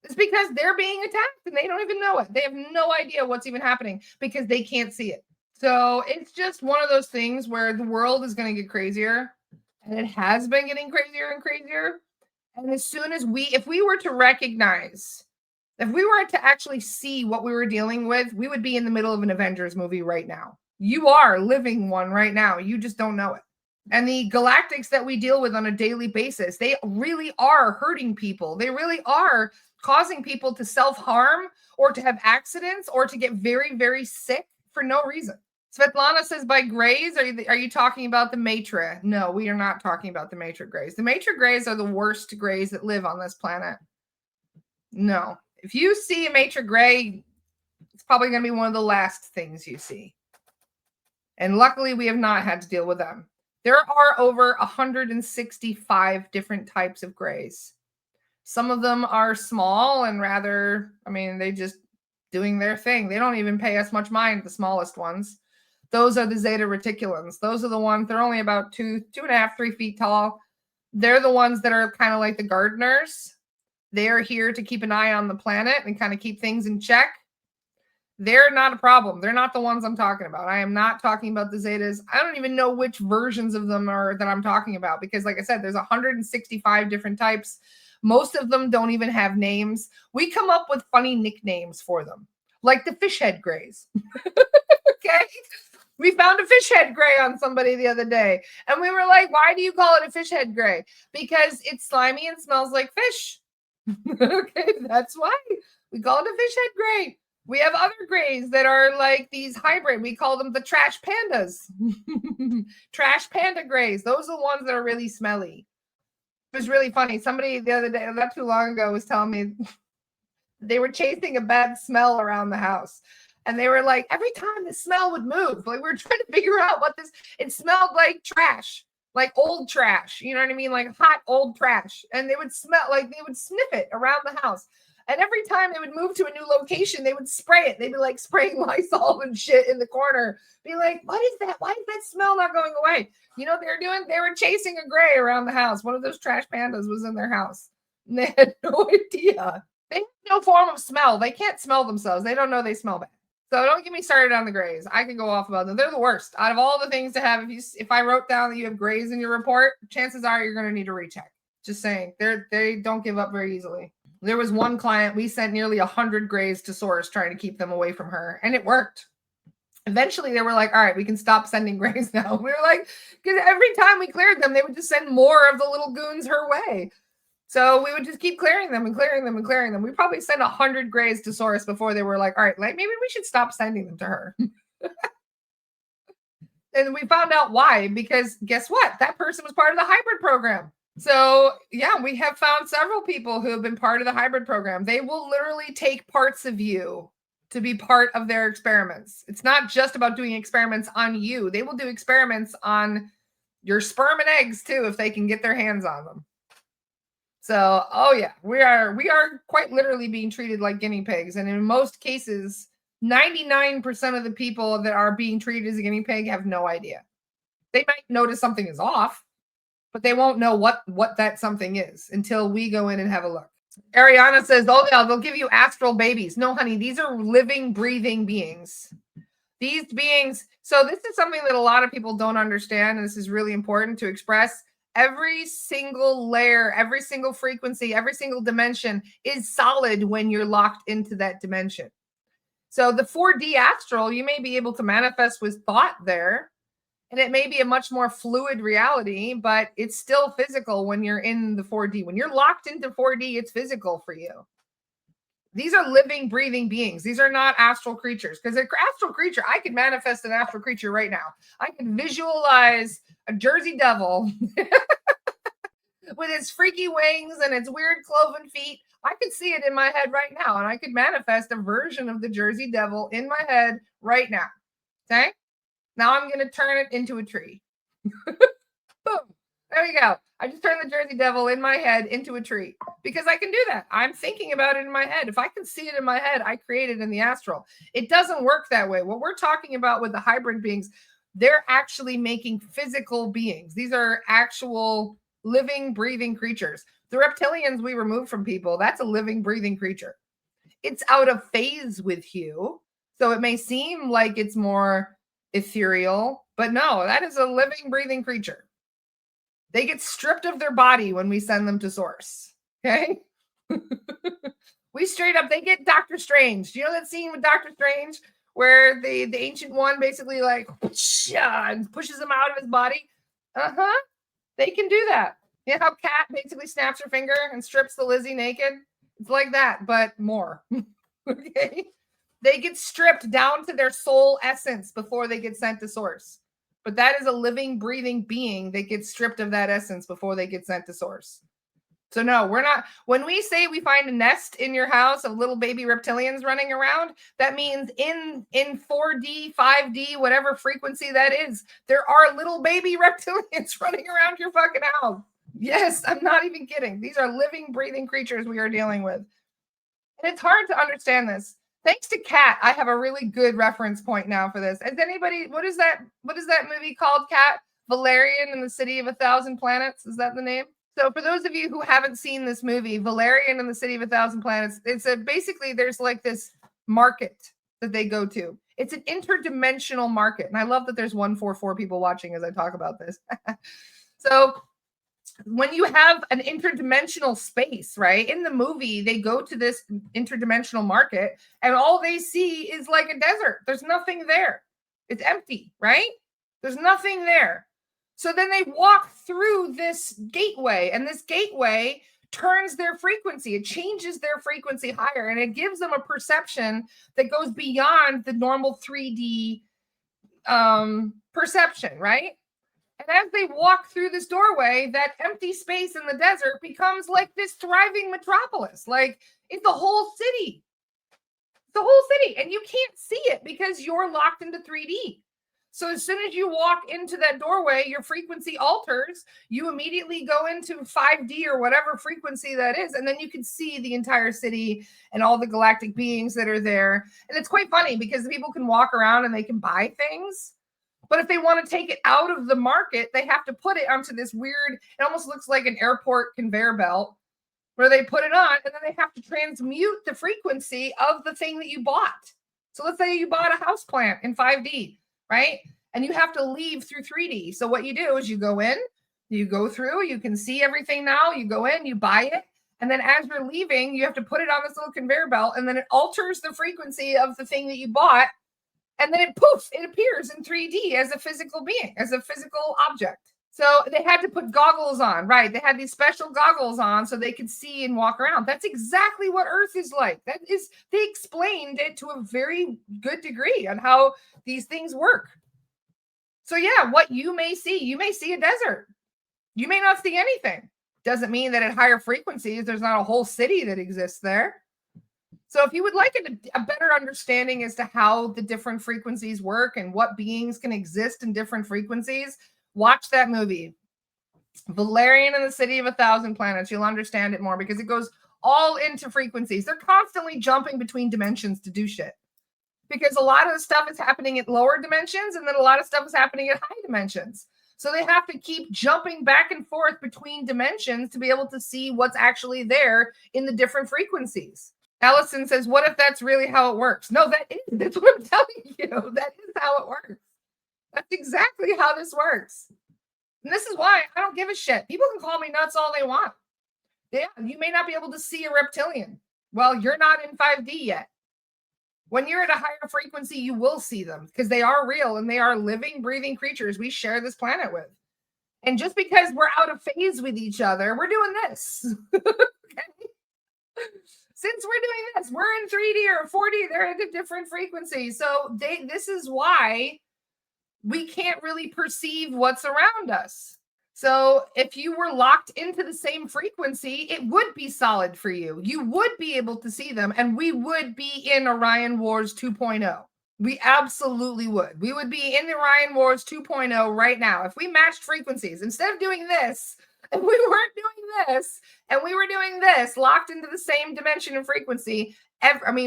It's because they're being attacked and they don't even know it. They have no idea what's even happening because they can't see it. So it's just one of those things where the world is going to get crazier, and it has been getting crazier and crazier. And as soon as if we were to recognize, if we were to actually see what we were dealing with, we would be in the middle of an Avengers movie right now. You are living one right now. You just don't know it. And the galactics that we deal with on a daily basis, they really are hurting people. They really are causing people to self-harm or to have accidents or to get very, very sick for no reason. Svetlana says, by grays, are you talking about the Matra? No, we are not talking about the Matra grays. The Matra grays are the worst grays that live on this planet. No. If you see a Matra gray, it's probably going to be one of the last things you see. And luckily, we have not had to deal with them. There are over 165 different types of grays. Some of them are small and rather, they just doing their thing. They don't even pay us much mind, the smallest ones. Those are the Zeta Reticulans. Those are the ones, they're only about 2.5, 3 feet tall. They're the ones that are kind of like the gardeners. They're here to keep an eye on the planet and kind of keep things in check. They're not a problem. They're not the ones I'm talking about. I am not talking about the Zetas. I don't even know which versions of them are that I'm talking about because, like I said, there's 165 different types. Most of them don't even have names. We come up with funny nicknames for them, like the fish head grays. Okay? We found a fish head gray on somebody the other day. And we were like, why do you call it a fish head gray? Because it's slimy and smells like fish. Okay, that's why. We call it a fish head gray. We have other grays that are like these hybrid. We call them the trash pandas. Trash panda grays. Those are the ones that are really smelly. It was really funny. Somebody the other day, not too long ago, was telling me they were chasing a bad smell around the house. And they were like, every time the smell would move, like we were trying to figure out it smelled like trash, like old trash. You know what I mean? Like hot old trash. And they would smell like they would sniff it around the house. And every time they would move to a new location, they would spray it. They'd be like spraying Lysol and shit in the corner. Be like, what is that? Why is that smell not going away? You know what they were doing? They were chasing a gray around the house. One of those trash pandas was in their house. And they had no idea. They have no form of smell. They can't smell themselves. They don't know they smell bad. So don't get me started on the grays. I could go off about them. They're the worst. Out of all the things to have, if I wrote down that you have grays in your report, chances are you're going to need a recheck. Just saying. They don't give up very easily. There was one client, we sent nearly 100 grays to source trying to keep them away from her, and it worked. Eventually, they were like, all right, we can stop sending grays now. We were like, because every time we cleared them, they would just send more of the little goons her way. So we would just keep clearing them and clearing them and clearing them. We probably sent 100 grays to source before they were like, all right, like maybe we should stop sending them to her. And we found out why, because guess what? That person was part of the hybrid program. So yeah, we have found several people who have been part of the hybrid program. They will literally take parts of you to be part of their experiments. It's not just about doing experiments on you. They will do experiments on your sperm and eggs too, if they can get their hands on them. So, oh yeah, we are quite literally being treated like guinea pigs. And in most cases, 99% of the people that are being treated as a guinea pig have no idea. They might notice something is off, but they won't know what that something is until we go in and have a look. Ariana says, oh yeah, they'll give you astral babies. No, honey, these are living, breathing beings. These beings, so this is something that a lot of people don't understand, and this is really important to express. Every single layer, every single frequency, every single dimension is solid when you're locked into that dimension. So the 4D astral, you may be able to manifest with thought there, and it may be a much more fluid reality, but it's still physical when you're in the 4D. When you're locked into 4D, it's physical for you. These are living, breathing beings. These are not astral creatures. Because an astral creature, I could manifest an astral creature right now. I can visualize a Jersey devil with its freaky wings and its weird cloven feet. I could see it in my head right now, and I could manifest a version of the Jersey devil in my head right now. Okay? Now I'm going to turn it into a tree. Boom. There we go. I just turned the Jersey devil in my head into a tree because I can do that. I'm thinking about it in my head. If I can see it in my head, I create it in the astral. It doesn't work that way. What we're talking about with the hybrid beings, they're actually making physical beings. These are actual living, breathing creatures. The reptilians we remove from people, that's a living, breathing creature. It's out of phase with you. So it may seem like it's more ethereal, but no, that is a living, breathing creature. They get stripped of their body when we send them to source. Okay. We straight up, they get Doctor Strange. Do you know that scene with Doctor Strange where the ancient one basically like pushes him out of his body? They can do that. You know how Kat basically snaps her finger and strips the Lizzie naked? It's like that, but more. Okay. They get stripped down to their soul essence before they get sent to source. But that is a living, breathing being that gets stripped of that essence before they get sent to source. So no, we're not. When we say we find a nest in your house of little baby reptilians running around, that means in 4D, 5D, whatever frequency that is, there are little baby reptilians running around your fucking house. Yes, I'm not even kidding. These are living, breathing creatures we are dealing with. And it's hard to understand this. Thanks to Kat, I have a really good reference point now for this. Has anybody, what is that movie called, Kat? Valerian and the City of 1,000 Planets? Is that the name? So for those of you who haven't seen this movie, Valerian and the City of 1,000 Planets, it's basically there's like this market that they go to. It's an interdimensional market. And I love that there's 144 people watching as I talk about this. So when you have an interdimensional space, right? In the movie, they go to this interdimensional market and all they see is like a desert. There's nothing there. It's empty, right? There's nothing there. So then they walk through this gateway, and this gateway turns their frequency. It changes their frequency higher, and it gives them a perception that goes beyond the normal 3D perception, right? And as they walk through this doorway, that empty space in the desert becomes like this thriving metropolis. Like it's the whole city. The whole city. And you can't see it because you're locked into 3D. So as soon as you walk into that doorway, your frequency alters. You immediately go into 5D or whatever frequency that is. And then you can see the entire city and all the galactic beings that are there. And it's quite funny because people can walk around and they can buy things. But if they want to take it out of the market, they have to put it onto this weird, it almost looks like an airport conveyor belt where they put it on and then they have to transmute the frequency of the thing that you bought. So let's say you bought a house plant in 5D, right? And you have to leave through 3D. So what you do is you go in, you go through, you can see everything now, you go in, you buy it, And then as you're leaving, you have to put it on this little conveyor belt, and then it alters the frequency of the thing that you bought. And then it appears in 3D as a physical being, as a physical object. So they had to put goggles on, right? They had these special goggles on so they could see and walk around. That's exactly what Earth is like. They explained it to a very good degree on how these things work. So yeah, what you may see a desert. You may not see anything. Doesn't mean that at higher frequencies, there's not a whole city that exists there. So if you would like a better understanding as to how the different frequencies work and what beings can exist in different frequencies, watch that movie, Valerian and the City of 1,000 Planets. You'll understand it more because it goes all into frequencies. They're constantly jumping between dimensions to do shit because a lot of the stuff is happening at lower dimensions and then a lot of stuff is happening at high dimensions. So they have to keep jumping back and forth between dimensions to be able to see what's actually there in the different frequencies. Allison says, what if that's really how it works? No, that's what I'm telling you. That is how it works. That's exactly how this works. And this is why I don't give a shit. People can call me nuts all they want. Yeah, you may not be able to see a reptilian. Well, you're not in 5D yet. When you're at a higher frequency, you will see them because they are real and they are living, breathing creatures we share this planet with. And just because we're out of phase with each other, we're doing this. Okay? Since we're doing this, we're in 3D or 4D, they're at a different frequency. So this is why we can't really perceive what's around us. So if you were locked into the same frequency, it would be solid for you. You would be able to see them, and we would be in Orion Wars 2.0. We absolutely would. We would be in the Orion Wars 2.0 right now. If we matched frequencies, instead of doing this, if we weren't doing this, and we were doing this, locked into the same dimension and frequency,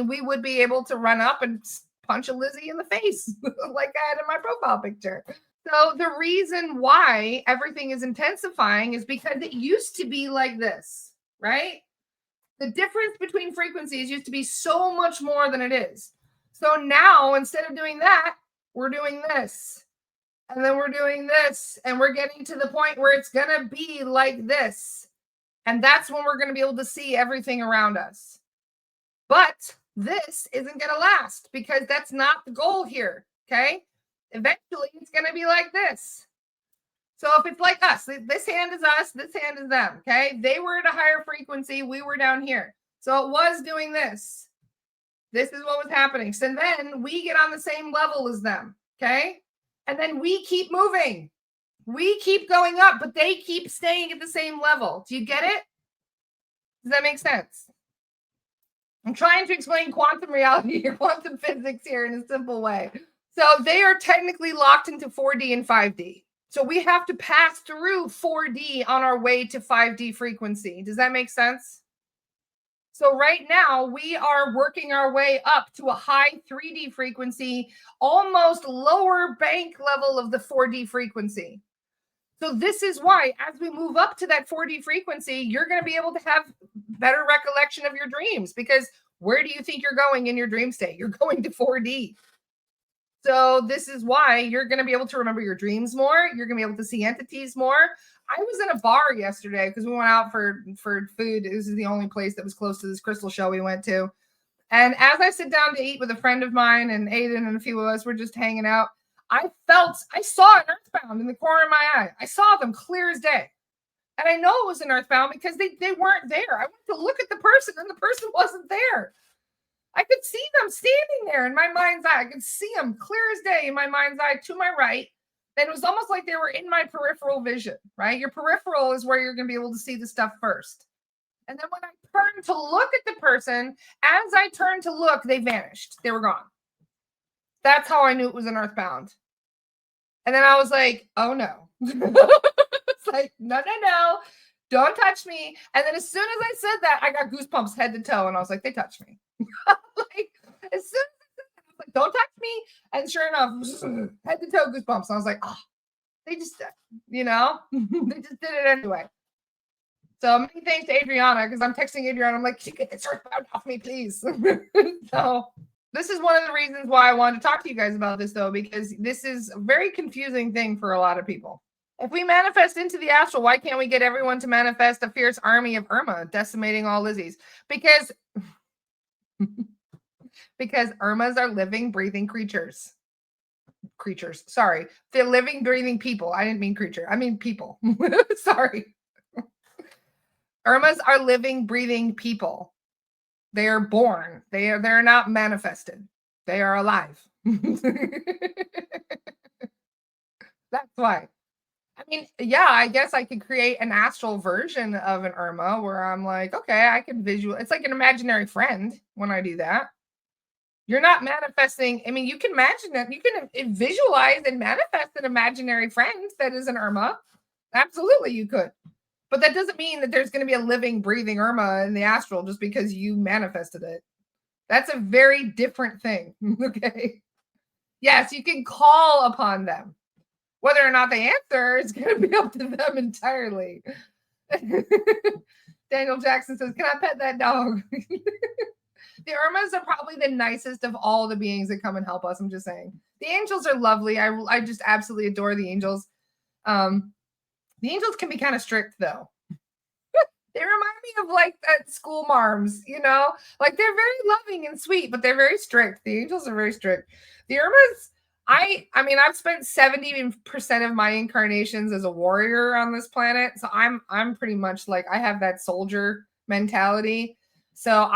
we would be able to run up and punch a Lizzie in the face like I had in my profile picture. So the reason why everything is intensifying is because it used to be like this, right? The difference between frequencies used to be so much more than it is. So now, instead of doing that, we're doing this. And then we're doing this. And we're getting to the point where it's going to be like this. And that's when we're going to be able to see everything around us. But this isn't going to last because that's not the goal here, okay? Eventually, it's going to be like this. So if it's like us, this hand is us, this hand is them, okay? They were at a higher frequency, we were down here. So it was doing this. This is what was happening. So then we get on the same level as them, okay? And then we keep moving. We keep going up, but they keep staying at the same level. Do you get it? Does that make sense? I'm trying to explain quantum reality or quantum physics here in a simple way. So they are technically locked into 4D and 5D. So we have to pass through 4D on our way to 5D frequency. Does that make sense? So right now we are working our way up to a high 3D frequency, almost lower bank level of the 4D frequency. So this is why as we move up to that 4D frequency, you're going to be able to have better recollection of your dreams because where do you think you're going in your dream state? You're going to 4D. So this is why you're going to be able to remember your dreams more. You're going to be able to see entities more. I was in a bar yesterday because we went out for food. This is the only place that was close to this crystal show we went to. And as I sit down to eat with a friend of mine and Aiden and a few of us were just hanging out, I saw an earthbound in the corner of my eye. I saw them clear as day. And I know it was an earthbound because they weren't there. I went to look at the person and the person wasn't there. I could see them standing there in my mind's eye. I could see them clear as day in my mind's eye to my right. And it was almost like they were in my peripheral vision, right? Your peripheral is where you're going to be able to see the stuff first. And then when I turned to look at the person, as I turned to look, they vanished. They were gone. That's how I knew it was an earthbound. And then I was like, oh no. It's like, no. Don't touch me. And then as soon as I said that, I got goosebumps head to toe. And I was like, they touched me. Like, as soon as I said that, I was like, don't touch me. And sure enough, head to toe goosebumps. And I was like, oh, they just, they just did it anyway. So many thanks to Adriana, because I'm texting Adriana. I'm like, can you get this earthbound off me, please? So this is one of the reasons why I wanted to talk to you guys about this, though, because this is a very confusing thing for a lot of people. If we manifest into the astral, why can't we get everyone to manifest a fierce army of Irma, decimating all Lizzies? Because Irmas are living, breathing creatures. Sorry. They're living, breathing people. I didn't mean creature. I mean people. Sorry. Irmas are living, breathing people. They are born. They're not manifested. They are alive. That's why. I mean, yeah, I guess I could create an astral version of an Irma where I'm like, okay, I can visual. It's like an imaginary friend when I do that. You're not manifesting. I mean, you can imagine it. You can visualize and manifest an imaginary friend that is an Irma. Absolutely, you could. But that doesn't mean that there's going to be a living, breathing Irma in the astral just because you manifested it. That's a very different thing. Okay. Yes, you can call upon them. Whether or not they answer is going to be up to them entirely. Daniel Jackson says, "Can I pet that dog?" The Irmas are probably the nicest of all the beings that come and help us. I'm just saying. The angels are lovely. I just absolutely adore the angels. The angels can be kind of strict though. They remind me of like that school marms, you know? Like they're very loving and sweet, but they're very strict. The angels are very strict. The Irmas, I mean, I've spent 70% of my incarnations as a warrior on this planet. So I'm pretty much like I have that soldier mentality. So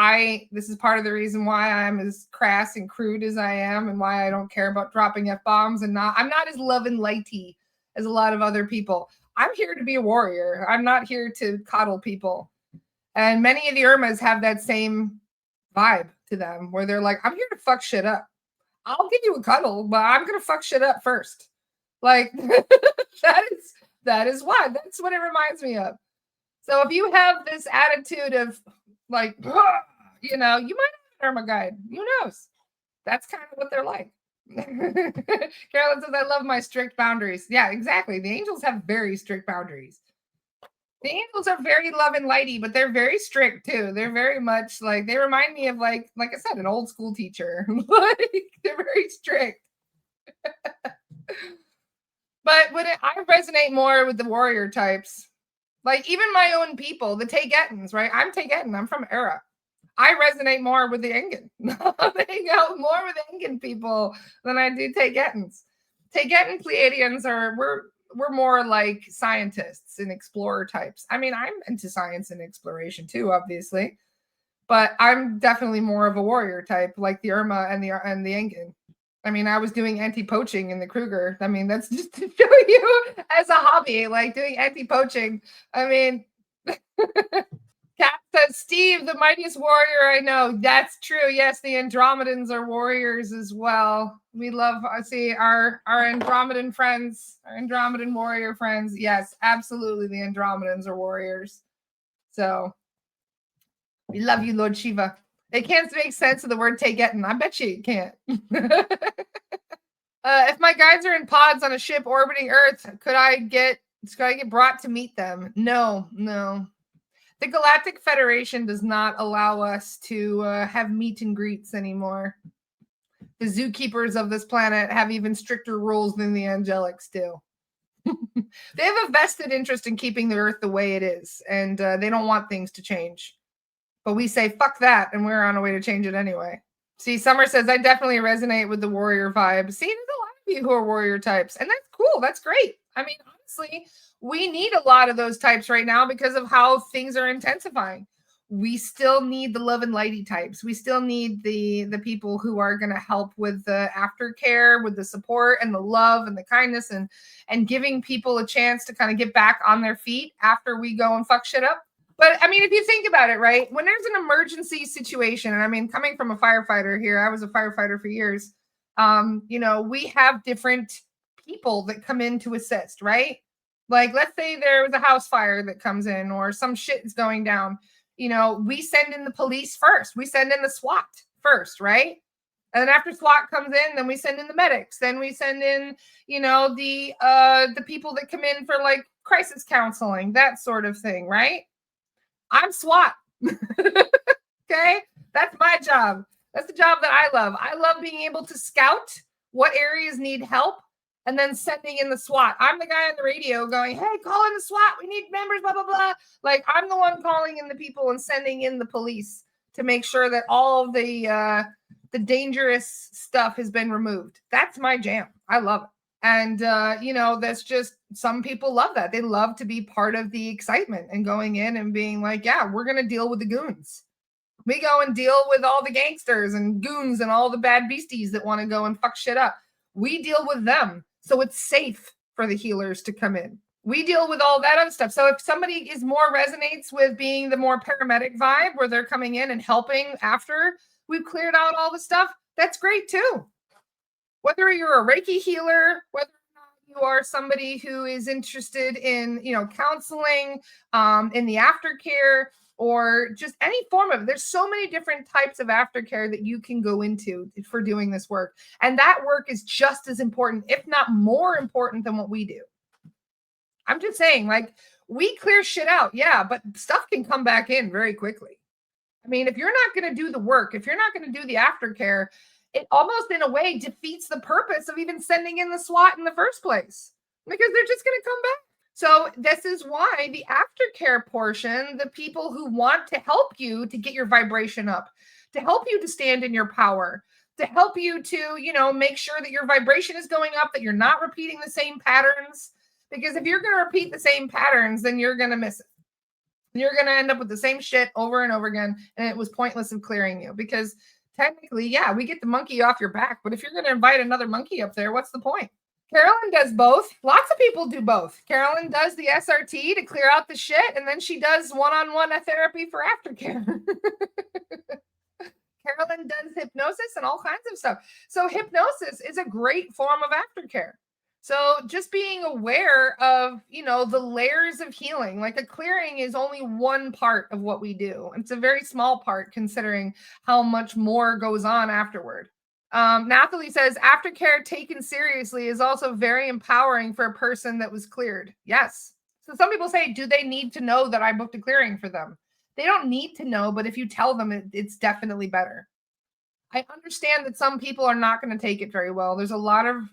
this is part of the reason why I'm as crass and crude as I am and why I don't care about dropping F-bombs and I'm not as love and lighty as a lot of other people. I'm here to be a warrior. I'm not here to coddle people. And many of the Irmas have that same vibe to them where they're like, I'm here to fuck shit up. I'll give you a cuddle, but I'm going to fuck shit up first. Like that is why. That's what it reminds me of. So if you have this attitude of like, you know, you might have an Irma guide. Who knows? That's kind of what they're like. Carolyn says, I love my strict boundaries. Yeah, exactly. The angels have very strict boundaries. The angels are very love and lighty, but they're very strict too. They're very much like they remind me of like I said, an old school teacher. Like they're very strict. But I resonate more with the warrior types. Like even my own people, the Taygеттans, right? I'm Taygettan. I'm from Era. I resonate more with the Engen. I hang out more with Engen people than I do Taygettans. Taygettan Pleiadians we're more like scientists and explorer types. I mean, I'm into science and exploration too, obviously, but I'm definitely more of a warrior type, like the Irma and the Engen. I mean, I was doing anti-poaching in the Kruger. I mean, that's just to show you as a hobby, like doing anti-poaching. I mean, Kat says, Steve, the mightiest warrior I know. That's true. Yes, the Andromedans are warriors as well. We love, see, our Andromedan friends, our Andromedan warrior friends. Yes, absolutely. The Andromedans are warriors. So we love you, Lord Shiva. They can't make sense of the word Taygеттn. I bet you can't. If my guides are in pods on a ship orbiting Earth, could I get brought to meet them? No. The Galactic Federation does not allow us to have meet and greets anymore. The zookeepers of this planet have even stricter rules than the angelics do. They have a vested interest in keeping the Earth the way it is, and they don't want things to change. But we say, fuck that, and we're on a way to change it anyway. See, Summer says, I definitely resonate with the warrior vibe. See, there's a lot of you who are warrior types, and that's cool. That's great. I mean, honestly, we need a lot of those types right now because of how things are intensifying. We still need the love and lighty types. We still need the people who are going to help with the aftercare, with the support and the love and the kindness and giving people a chance to kind of get back on their feet after we go and fuck shit up. But I mean, if you think about it, right, when there's an emergency situation, and I mean, coming from a firefighter here, I was a firefighter for years. You know, we have different people that come in to assist, right? Like, let's say there was a house fire that comes in or some shit is going down. You know, we send in the police first. We send in the SWAT first, right? And then after SWAT comes in, then we send in the medics. Then we send in, you know, the people that come in for like crisis counseling, that sort of thing, right? I'm SWAT. Okay. That's my job. That's the job that I love. I love being able to scout what areas need help and then sending in the SWAT. I'm the guy on the radio going, hey, call in the SWAT. We need members, blah, blah, blah. Like, I'm the one calling in the people and sending in the police to make sure that all the dangerous stuff has been removed. That's my jam. I love it. And, that's just, some people love that. They love to be part of the excitement and going in and being like, yeah, we're going to deal with the goons. We go and deal with all the gangsters and goons and all the bad beasties that want to go and fuck shit up. We deal with them. So it's safe for the healers to come in. We deal with all that other stuff. So if somebody is more resonates with being the more paramedic vibe where they're coming in and helping after we've cleared out all the stuff, that's great too. Whether you're a Reiki healer, whether you are somebody who is interested in, counseling, in the aftercare, or just any form of it. There's so many different types of aftercare that you can go into for doing this work. And that work is just as important, if not more important than what we do. I'm just saying, like, we clear shit out. Yeah, but stuff can come back in very quickly. I mean, if you're not going to do the work, if you're not going to do the aftercare, it almost in a way defeats the purpose of even sending in the SWAT in the first place, because they're just going to come back. So this is why the aftercare portion, the people who want to help you to get your vibration up, to help you to stand in your power, to help you to, make sure that your vibration is going up, that you're not repeating the same patterns. Because if you're going to repeat the same patterns, then you're going to miss it. You're going to end up with the same shit over and over again. And it was pointless of clearing you, because technically, yeah, we get the monkey off your back. But if you're going to invite another monkey up there, what's the point? Carolyn does both. Lots of people do both. Carolyn does the SRT to clear out the shit, and then she does one-on-one therapy for aftercare. Carolyn does hypnosis and all kinds of stuff. So hypnosis is a great form of aftercare. So just being aware of, the layers of healing, like a clearing is only one part of what we do. It's a very small part considering how much more goes on afterward. Nathalie says aftercare taken seriously is also very empowering for a person that was cleared. Yes. So some people say, do they need to know that I booked a clearing for them? They don't need to know, but if you tell them, it's definitely better. I understand that some people are not going to take it very well. There's a lot of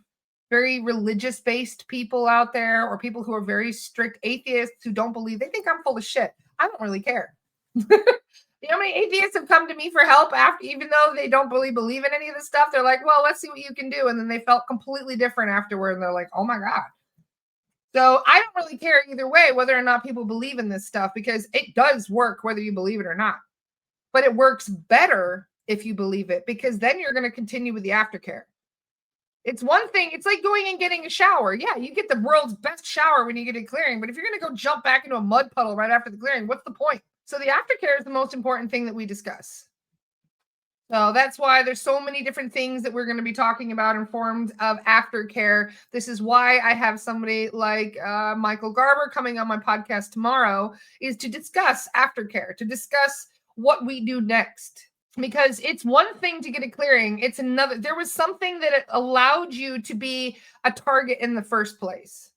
very religious based people out there, or people who are very strict atheists who don't believe. They think I'm full of shit. I don't really care. You know how many atheists have come to me for help after, even though they don't really believe in any of this stuff? They're like, well, let's see what you can do. And then they felt completely different afterward. And they're like, oh my God. So I don't really care either way, whether or not people believe in this stuff, because it does work whether you believe it or not. But it works better if you believe it, because then you're going to continue with the aftercare. It's one thing. It's like going and getting a shower. Yeah, you get the world's best shower when you get a clearing. But if you're going to go jump back into a mud puddle right after the clearing, what's the point? So the aftercare is the most important thing that we discuss. So that's why there's so many different things that we're going to be talking about in forms of aftercare. This is why I have somebody like Michael Garber coming on my podcast tomorrow, is to discuss aftercare, to discuss what we do next. Because it's one thing to get a clearing. It's another. There was something that allowed you to be a target in the first place.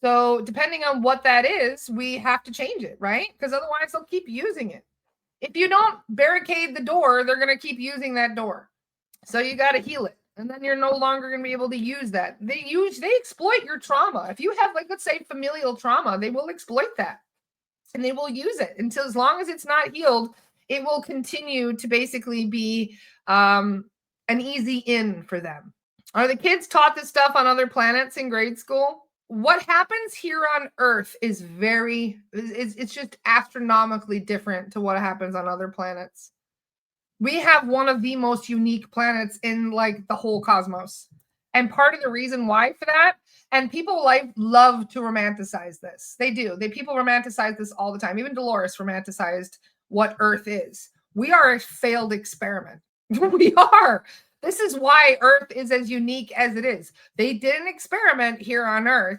So depending on what that is, we have to change it, right? Because otherwise they'll keep using it. If you don't barricade the door, they're going to keep using that door. So you got to heal it. And then you're no longer going to be able to use that. They exploit your trauma. If you have, like, let's say familial trauma, they will exploit that. And they will use it until, as long as it's not healed, it will continue to basically be an easy in for them. Are the kids taught this stuff on other planets in grade school? What happens here on Earth is it's just astronomically different to what happens on other planets. We have one of the most unique planets in, like, the whole cosmos. And part of the reason why for that, and people love to romanticize this. They do. People romanticize this all the time. Even Dolores romanticized what Earth is. We are a failed experiment. We are. This is why Earth is as unique as it is. They did an experiment here on Earth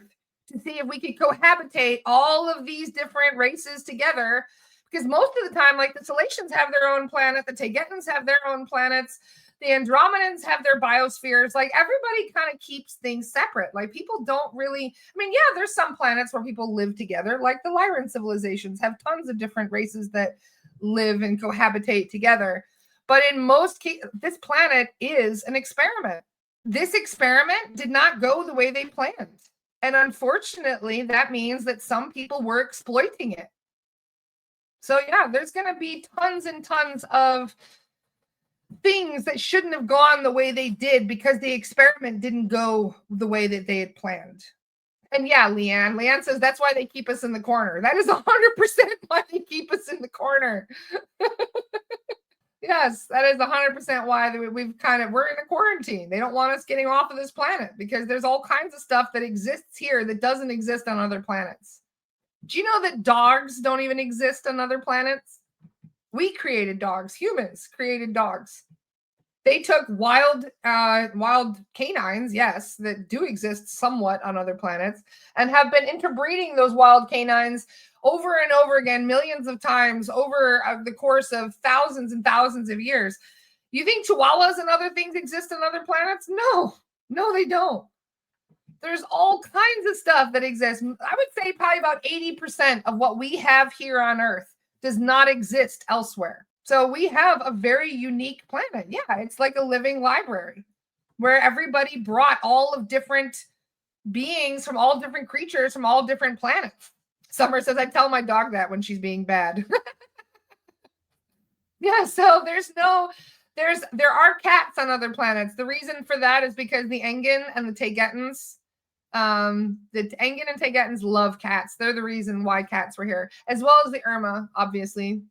to see if we could cohabitate all of these different races together, because most of the time, like, the Salatians have their own planet, the Tagetans have their own planets, the Andromedans have their biospheres. Like, everybody kind of keeps things separate. Like, people don't really, I mean, yeah, there's some planets where people live together, like the Lyran civilizations have tons of different races that live and cohabitate together. But in most cases, this planet is an experiment. this experiment did not go the way they planned. And unfortunately, that means that some people were exploiting it. So yeah, there's going to be tons and tons of things that shouldn't have gone the way they did because the experiment didn't go the way that they had planned. And yeah, Leanne says that's why they keep us in the corner. That is 100% why they keep us in the corner. Yes, that is 100% why we're in a quarantine. They don't want us getting off of this planet because there's all kinds of stuff that exists here that doesn't exist on other planets. Do you know that dogs don't even exist on other planets? We created dogs. Humans created dogs. They took wild canines, yes, that do exist somewhat on other planets, and have been interbreeding those wild canines over and over again, millions of times over the course of thousands and thousands of years. You think chihuahuas and other things exist on other planets? No, they don't. There's all kinds of stuff that exists. I would say probably about 80% of what we have here on Earth does not exist elsewhere. So we have a very unique planet. Yeah, it's like a living library where everybody brought all of different beings from all different creatures from all different planets. Summer says, I tell my dog that when she's being bad. Yeah, so there are cats on other planets. The reason for that is because the Engen and the Tegetans, the Engen and Tegetans love cats. They're the reason why cats were here, as well as the Irma, obviously.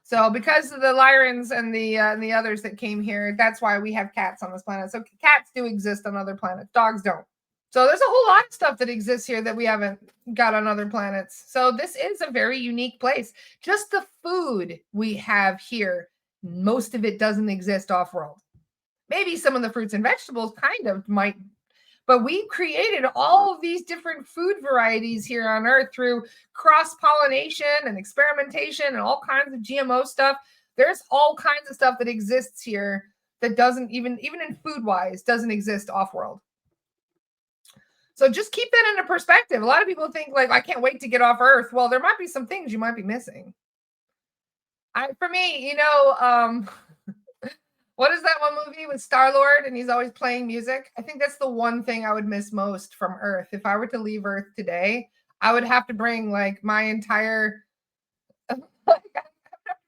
So because of the Lyrans and the others that came here, that's why we have cats on this planet. So cats do exist on other planets. Dogs don't. So there's a whole lot of stuff that exists here that we haven't got on other planets. So this is a very unique place. Just the food we have here, most of it doesn't exist off-world. Maybe some of the fruits and vegetables kind of might, but we created all of these different food varieties here on Earth through cross-pollination and experimentation and all kinds of GMO stuff. There's all kinds of stuff that exists here that doesn't even in food-wise, doesn't exist off-world. So just keep that into perspective. A lot of people think like, I can't wait to get off Earth. Well, there might be some things you might be missing. For me, what is that one movie with Star-Lord and he's always playing music? I think that's the one thing I would miss most from Earth. If I were to leave Earth today, I would have to bring like my entire,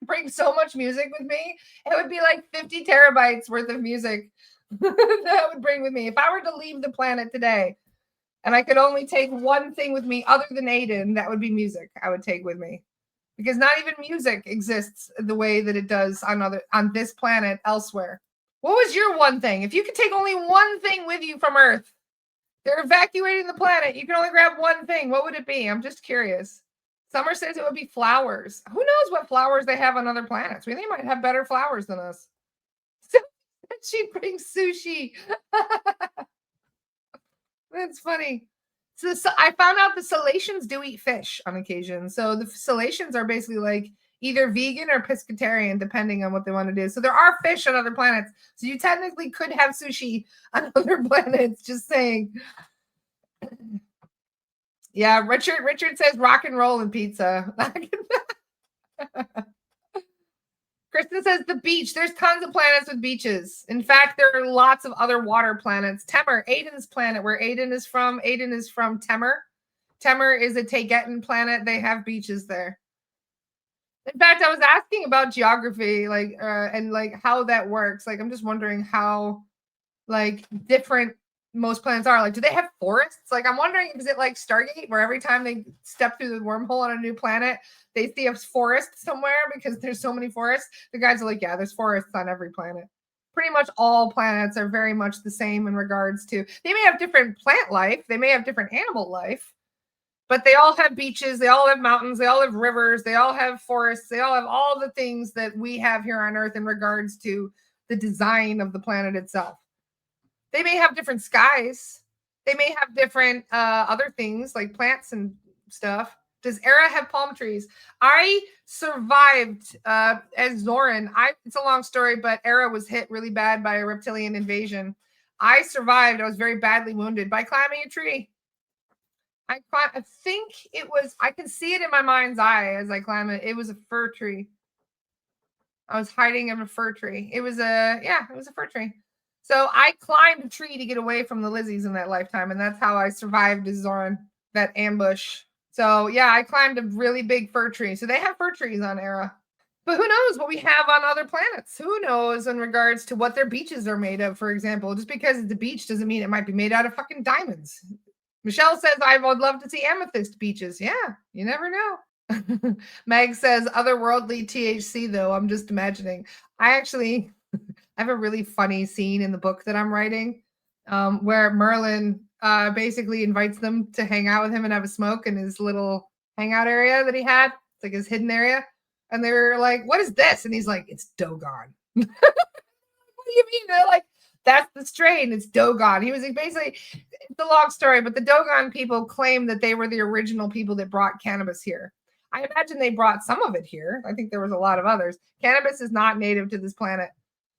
bring so much music with me. It would be like 50 terabytes worth of music that I would bring with me. If I were to leave the planet today, and I could only take one thing with me other than Aiden, that would be music I would take with me. Because not even music exists the way that it does on this planet elsewhere. What was your one thing? If you could take only one thing with you from Earth, they're evacuating the planet. You can only grab one thing. What would it be? I'm just curious. Summer says it would be flowers. Who knows what flowers they have on other planets? They might have better flowers than us. She brings sushi. That's funny. So I found out the Salacians do eat fish on occasion. So the Salacians are basically like either vegan or pescatarian, depending on what they want to do. So there are fish on other planets. So you technically could have sushi on other planets. Just saying. Yeah, Richard says rock and roll and pizza. Kristen says the beach. There's tons of planets with beaches. In fact, there are lots of other water planets. Temur, Aiden's planet, where Aiden is from. Aiden is from Temur. Temur is a Tegetan planet. They have beaches there. In fact, I was asking about geography, and how that works. I'm just wondering how, different most planets are. Do they have forests? I'm wondering, is it like Stargate, where every time they step through the wormhole on a new planet, they see a forest somewhere because there's so many forests? The guys are like, yeah, there's forests on every planet. Pretty much all planets are very much the same in regards to, they may have different plant life, they may have different animal life, but they all have beaches, they all have mountains, they all have rivers, they all have forests, they all have all the things that we have here on Earth in regards to the design of the planet itself. They may have different skies. They may have different other things like plants and stuff. Does Era have palm trees? I survived as Zoran. It's a long story, but Era was hit really bad by a reptilian invasion. I survived. I was very badly wounded by climbing a tree. I think it was, I can see it in my mind's eye as I climb it. It was a fir tree. I was hiding in a fir tree. It was a fir tree. So I climbed a tree to get away from the Lizzies in that lifetime, and that's how I survived Zoran, that ambush. So yeah, I climbed a really big fir tree. So they have fir trees on Era. But who knows what we have on other planets? Who knows in regards to what their beaches are made of, for example? Just because it's a beach doesn't mean it might be made out of fucking diamonds. Michelle says, I would love to see amethyst beaches. Yeah, you never know. Meg says, otherworldly THC, though. I'm just imagining. I have a really funny scene in the book that I'm writing where Merlin basically invites them to hang out with him and have a smoke in his little hangout area that he had. It's like his hidden area. And they're like, what is this? And he's like, it's Dogon. What do you mean? They're like, that's the strain. It's Dogon. He was like, basically, it's a long story, but the Dogon people claim that they were the original people that brought cannabis here. I imagine they brought some of it here. I think there was a lot of others. Cannabis is not native to this planet.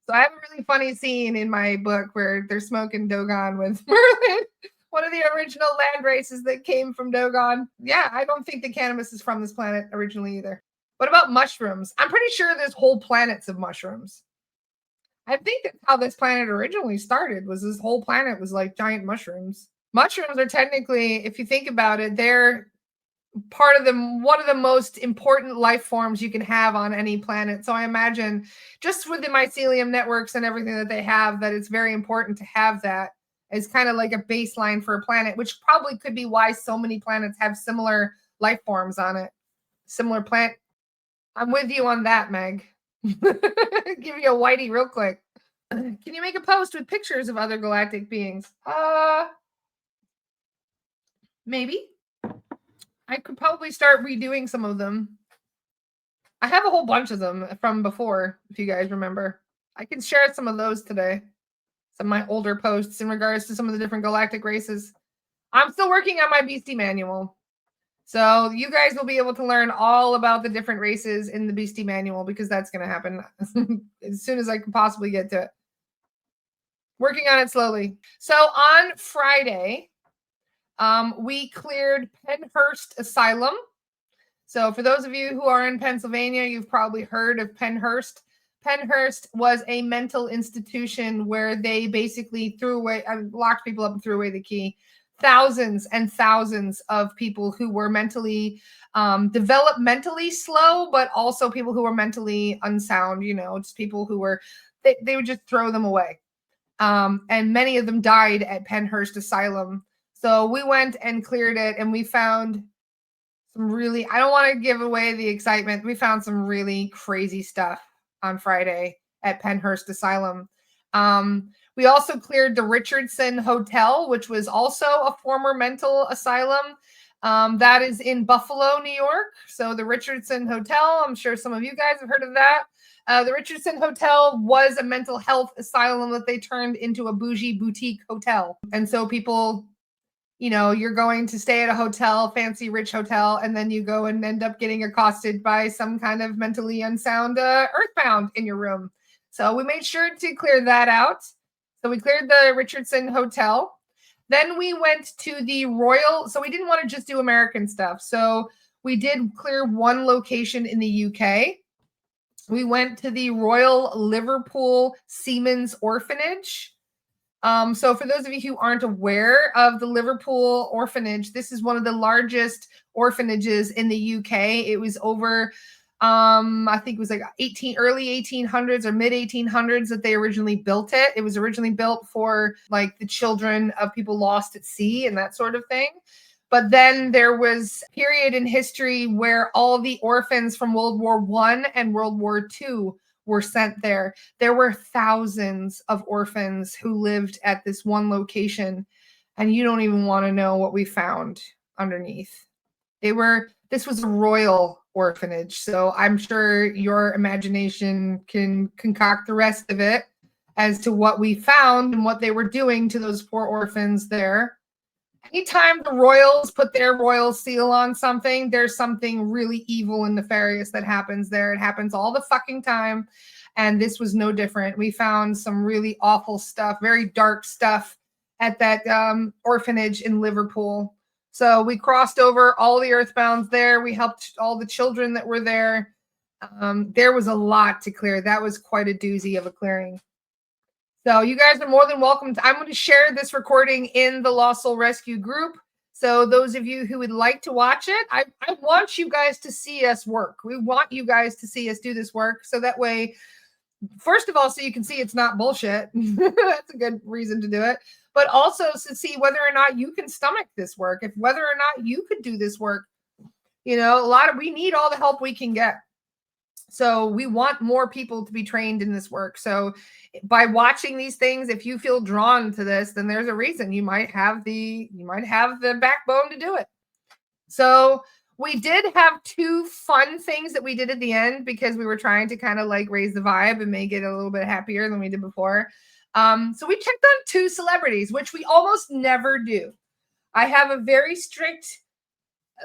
So I have a really funny scene in my book where they're smoking Dogon with Merlin, one of the original land races that came from Dogon. Yeah, I don't think the cannabis is from this planet originally either. What about mushrooms? I'm pretty sure there's whole planets of mushrooms. I think that's how this planet originally started, was this whole planet was like giant mushrooms. Mushrooms are technically, if you think about it, they're part of one of the most important life forms you can have on any planet. So I imagine just with the mycelium networks and everything that they have, that it's very important to have that as kind of like a baseline for a planet, which probably could be why so many planets have similar life forms on it. Similar plant. I'm with you on that, Meg. Give you a whitey real quick. Can you make a post with pictures of other galactic beings? Maybe. I could probably start redoing some of them. I have a whole bunch of them from before, if you guys remember. I can share some of those today. Some of my older posts in regards to some of the different galactic races. I'm still working on my beastie manual. So you guys will be able to learn all about the different races in the beastie manual, because that's going to happen as soon as I can possibly get to it. Working on it slowly. So on Friday, we cleared Pennhurst Asylum. So for those of you who are in Pennsylvania, you've probably heard of Pennhurst. Pennhurst was a mental institution where they basically locked people up and threw away the key. Thousands and thousands of people who were mentally developmentally slow, but also people who were mentally unsound, just people who were, they would just throw them away. And many of them died at Pennhurst Asylum. So we went and cleared it, and we found some really, I don't want to give away the excitement. We found some really crazy stuff on Friday at Pennhurst Asylum. We also cleared the Richardson Hotel, which was also a former mental asylum. That is in Buffalo, New York. So the Richardson Hotel, I'm sure some of you guys have heard of that. The Richardson Hotel was a mental health asylum that they turned into a bougie boutique hotel. And so people, you're going to stay at a hotel, fancy rich hotel, and then you go and end up getting accosted by some kind of mentally unsound earthbound in your room. So we made sure to clear that out. So we cleared the Richardson Hotel. Then we went to the Royal. So we didn't want to just do American stuff. So we did clear one location in the UK. We went to the Royal Liverpool Seamen's Orphanage. So for those of you who aren't aware of the Liverpool Orphanage, this is one of the largest orphanages in the UK. It was over, I think it was like early 1800s or mid 1800s that they originally built it. It was originally built for like the children of people lost at sea and that sort of thing. But then there was a period in history where all the orphans from World War I and World War II were sent there. There were thousands of orphans who lived at this one location, and you don't even want to know what we found underneath. This was a royal orphanage, so I'm sure your imagination can concoct the rest of it as to what we found and what they were doing to those poor orphans there. Anytime the royals put their royal seal on something, there's something really evil and nefarious that happens there. It happens all the fucking time. And this was no different. We found some really awful stuff, very dark stuff at that orphanage in Liverpool. So we crossed over all the earthbounds there. We helped all the children that were there. There was a lot to clear. That was quite a doozy of a clearing. So you guys are more than welcome to, I'm going to share this recording in the Lost Soul Rescue group. So those of you who would like to watch it, I want you guys to see us work. We want you guys to see us do this work. So that way, first of all, so you can see it's not bullshit. That's a good reason to do it. But also to see whether or not you can stomach this work, if whether or not you could do this work. You know, we need all the help we can get. So we want more people to be trained in this work. So by watching these things, if you feel drawn to this, then there's a reason you might have the backbone to do it. So we did have two fun things that we did at the end because we were trying to kind of like raise the vibe and make it a little bit happier than we did before. So we checked on two celebrities, which we almost never do. I have a very strict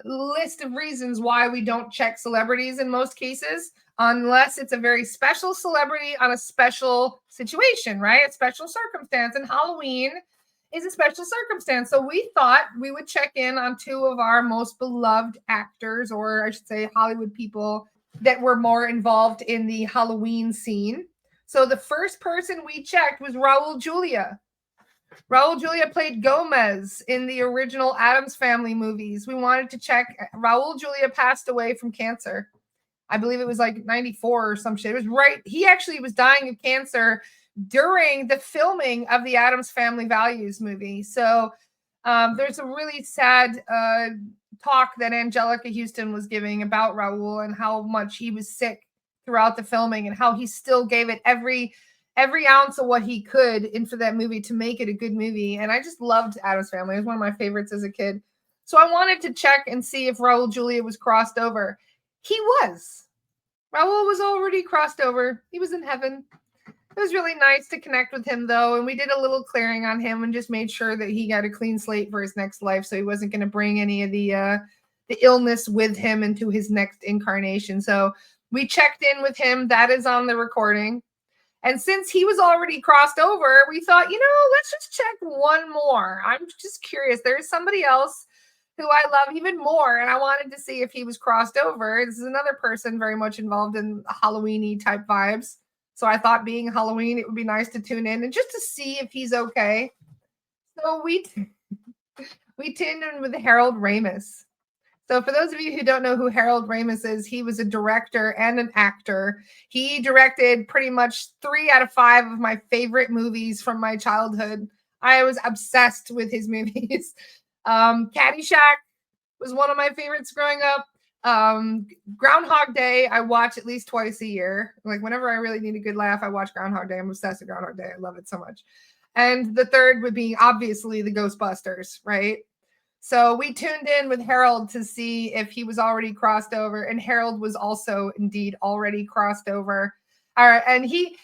list of reasons why we don't check celebrities in most cases, unless it's a very special celebrity on a special situation, right? A special circumstance. And Halloween is a special circumstance. So we thought we would check in on two of our most beloved actors, or I should say Hollywood people that were more involved in the Halloween scene. So the first person we checked was Raul Julia. Raul Julia played Gomez in the original Addams Family movies. We wanted to check. Raul Julia passed away from cancer. I believe it was like 94 or some shit. It was right. He actually was dying of cancer during the filming of the Addams Family Values movie. So there's a really sad talk that Angelica Houston was giving about Raul and how much he was sick throughout the filming and how he still gave it every ounce of what he could in for that movie to make it a good movie. And I just loved Addams Family. It was one of my favorites as a kid. So I wanted to check and see if Raul Julia was crossed over. He was. Raul was already crossed over. He was in heaven. It was really nice to connect with him, though, and we did a little clearing on him and just made sure that he got a clean slate for his next life, so he wasn't going to bring any of the illness with him into his next incarnation. So we checked in with him. That is on the recording. And since he was already crossed over, we thought, let's just check one more. I'm just curious. There's somebody else who I love even more, and I wanted to see if he was crossed over. This is another person very much involved in Halloween-y type vibes. So I thought being Halloween, it would be nice to tune in and just to see if he's okay. So we tuned in with Harold Ramis. So for those of you who don't know who Harold Ramis is, he was a director and an actor. He directed pretty much 3 out of 5 of my favorite movies from my childhood. I was obsessed with his movies. Caddyshack was one of my favorites growing up. Groundhog Day, I watch at least twice a year. Like whenever I really need a good laugh, I watch Groundhog Day. I'm obsessed with Groundhog Day. I love it so much. And the third would be obviously the Ghostbusters, right? So we tuned in with Harold to see if he was already crossed over, and Harold was also indeed already crossed over. All right, and he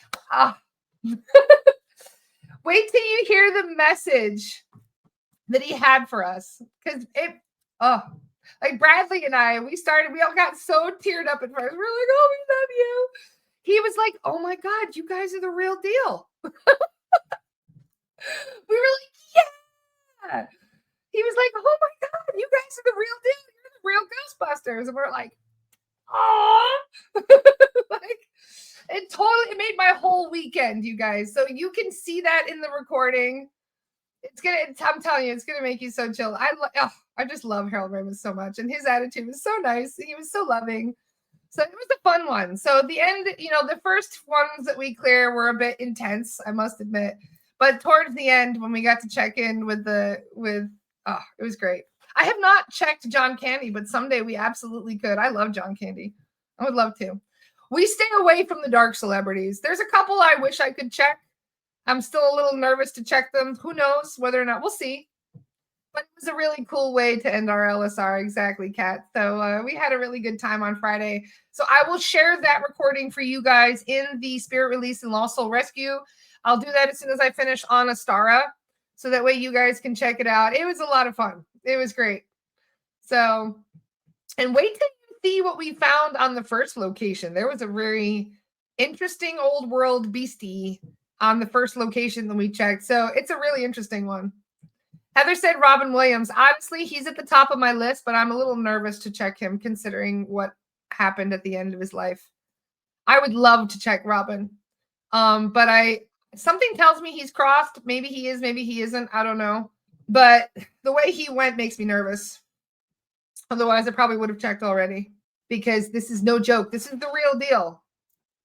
wait till you hear the message that he had for us, because like Bradley and I, we all got so teared up at first. We're like, oh, we love you. He was like, oh my God, you guys are the real deal. We were like, yeah. He was like, oh my God, you guys are the real deal. You're the real Ghostbusters. And we're like, oh, like it made my whole weekend, you guys. So you can see that in the recording. I'm telling you, it's gonna make you so chill. I just love Harold Ramis so much, and his attitude was so nice. He was so loving. So it was a fun one. So at the end, the first ones that we clear were a bit intense, I must admit. But towards the end, when we got to check in it was great. I have not checked John Candy, but someday we absolutely could. I love John Candy. I would love to. We stay away from the dark celebrities. There's a couple I wish I could check. I'm still a little nervous to check them. Who knows whether or not we'll see. But it was a really cool way to end our LSR. Exactly, Kat. So we had a really good time on Friday. So I will share that recording for you guys in the Spirit Release and Lost Soul Rescue. I'll do that as soon as I finish on Astara. So that way you guys can check it out. It was a lot of fun. It was great. So, and wait till you see what we found on the first location. There was a very interesting old world beastie on the first location that we checked. So it's a really interesting one. Heather said Robin Williams. Honestly, he's at the top of my list, but I'm a little nervous to check him considering what happened at the end of his life. I would love to check Robin. But Something tells me he's crossed. Maybe he is, maybe he isn't. I don't know. But the way he went makes me nervous. Otherwise, I probably would have checked already because this is no joke. This is the real deal.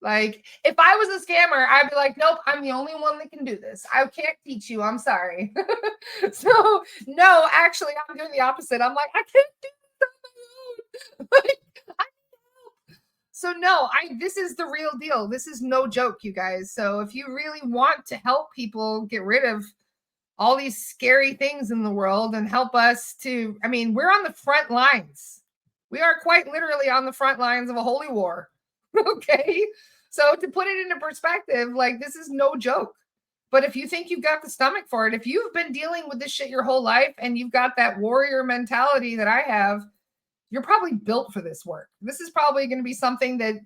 Like, if I was a scammer, I'd be like, nope, I'm the only one that can do this. I can't teach you. I'm sorry. So, no, actually, I'm doing the opposite. I'm like, I can't do this on my own. Like, so no, this is the real deal. This is no joke, you guys. So if you really want to help people get rid of all these scary things in the world and help us to, I mean, we're on the front lines. We are quite literally on the front lines of a holy war. Okay. So to put it into perspective, like, this is no joke. But if you think you've got the stomach for it, if you've been dealing with this shit your whole life and you've got that warrior mentality that I have, you're probably built for this work. This is probably going to be something that,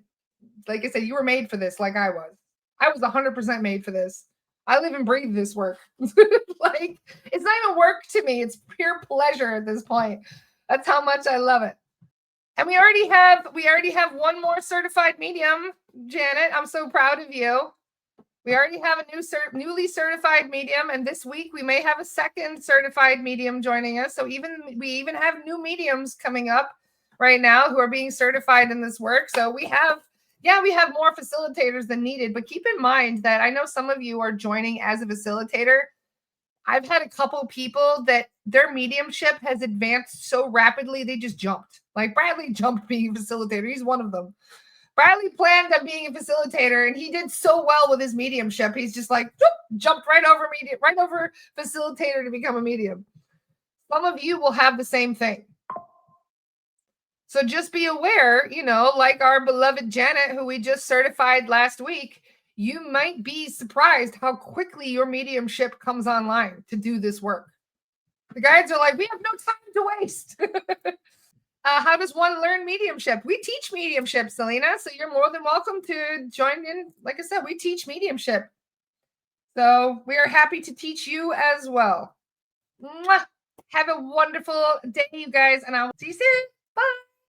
like I said, you were made for this, like I was. I was 100% made for this. I live and breathe this work. Like, it's not even work to me. It's pure pleasure at this point. That's how much I love it. And we already have one more certified medium, Janet. I'm so proud of you. We already have a newly certified medium, and this week we may have a second certified medium joining us. So we even have new mediums coming up right now who are being certified in this work. So we have more facilitators than needed. But keep in mind that I know some of you are joining as a facilitator. I've had a couple people that their mediumship has advanced so rapidly they just jumped. Like Bradley jumped being a facilitator. He's one of them. Bradley planned on being a facilitator, and he did so well with his mediumship. He's just like jumped right over facilitator to become a medium. Some of you will have the same thing. So just be aware, like our beloved Janet, who we just certified last week, you might be surprised how quickly your mediumship comes online to do this work. The guides are like, we have no time to waste. How does one learn mediumship? We teach mediumship, Selena. So you're more than welcome to join in. Like I said, we teach mediumship. So we are happy to teach you as well. Mwah! Have a wonderful day, you guys, and I will see you soon. Bye.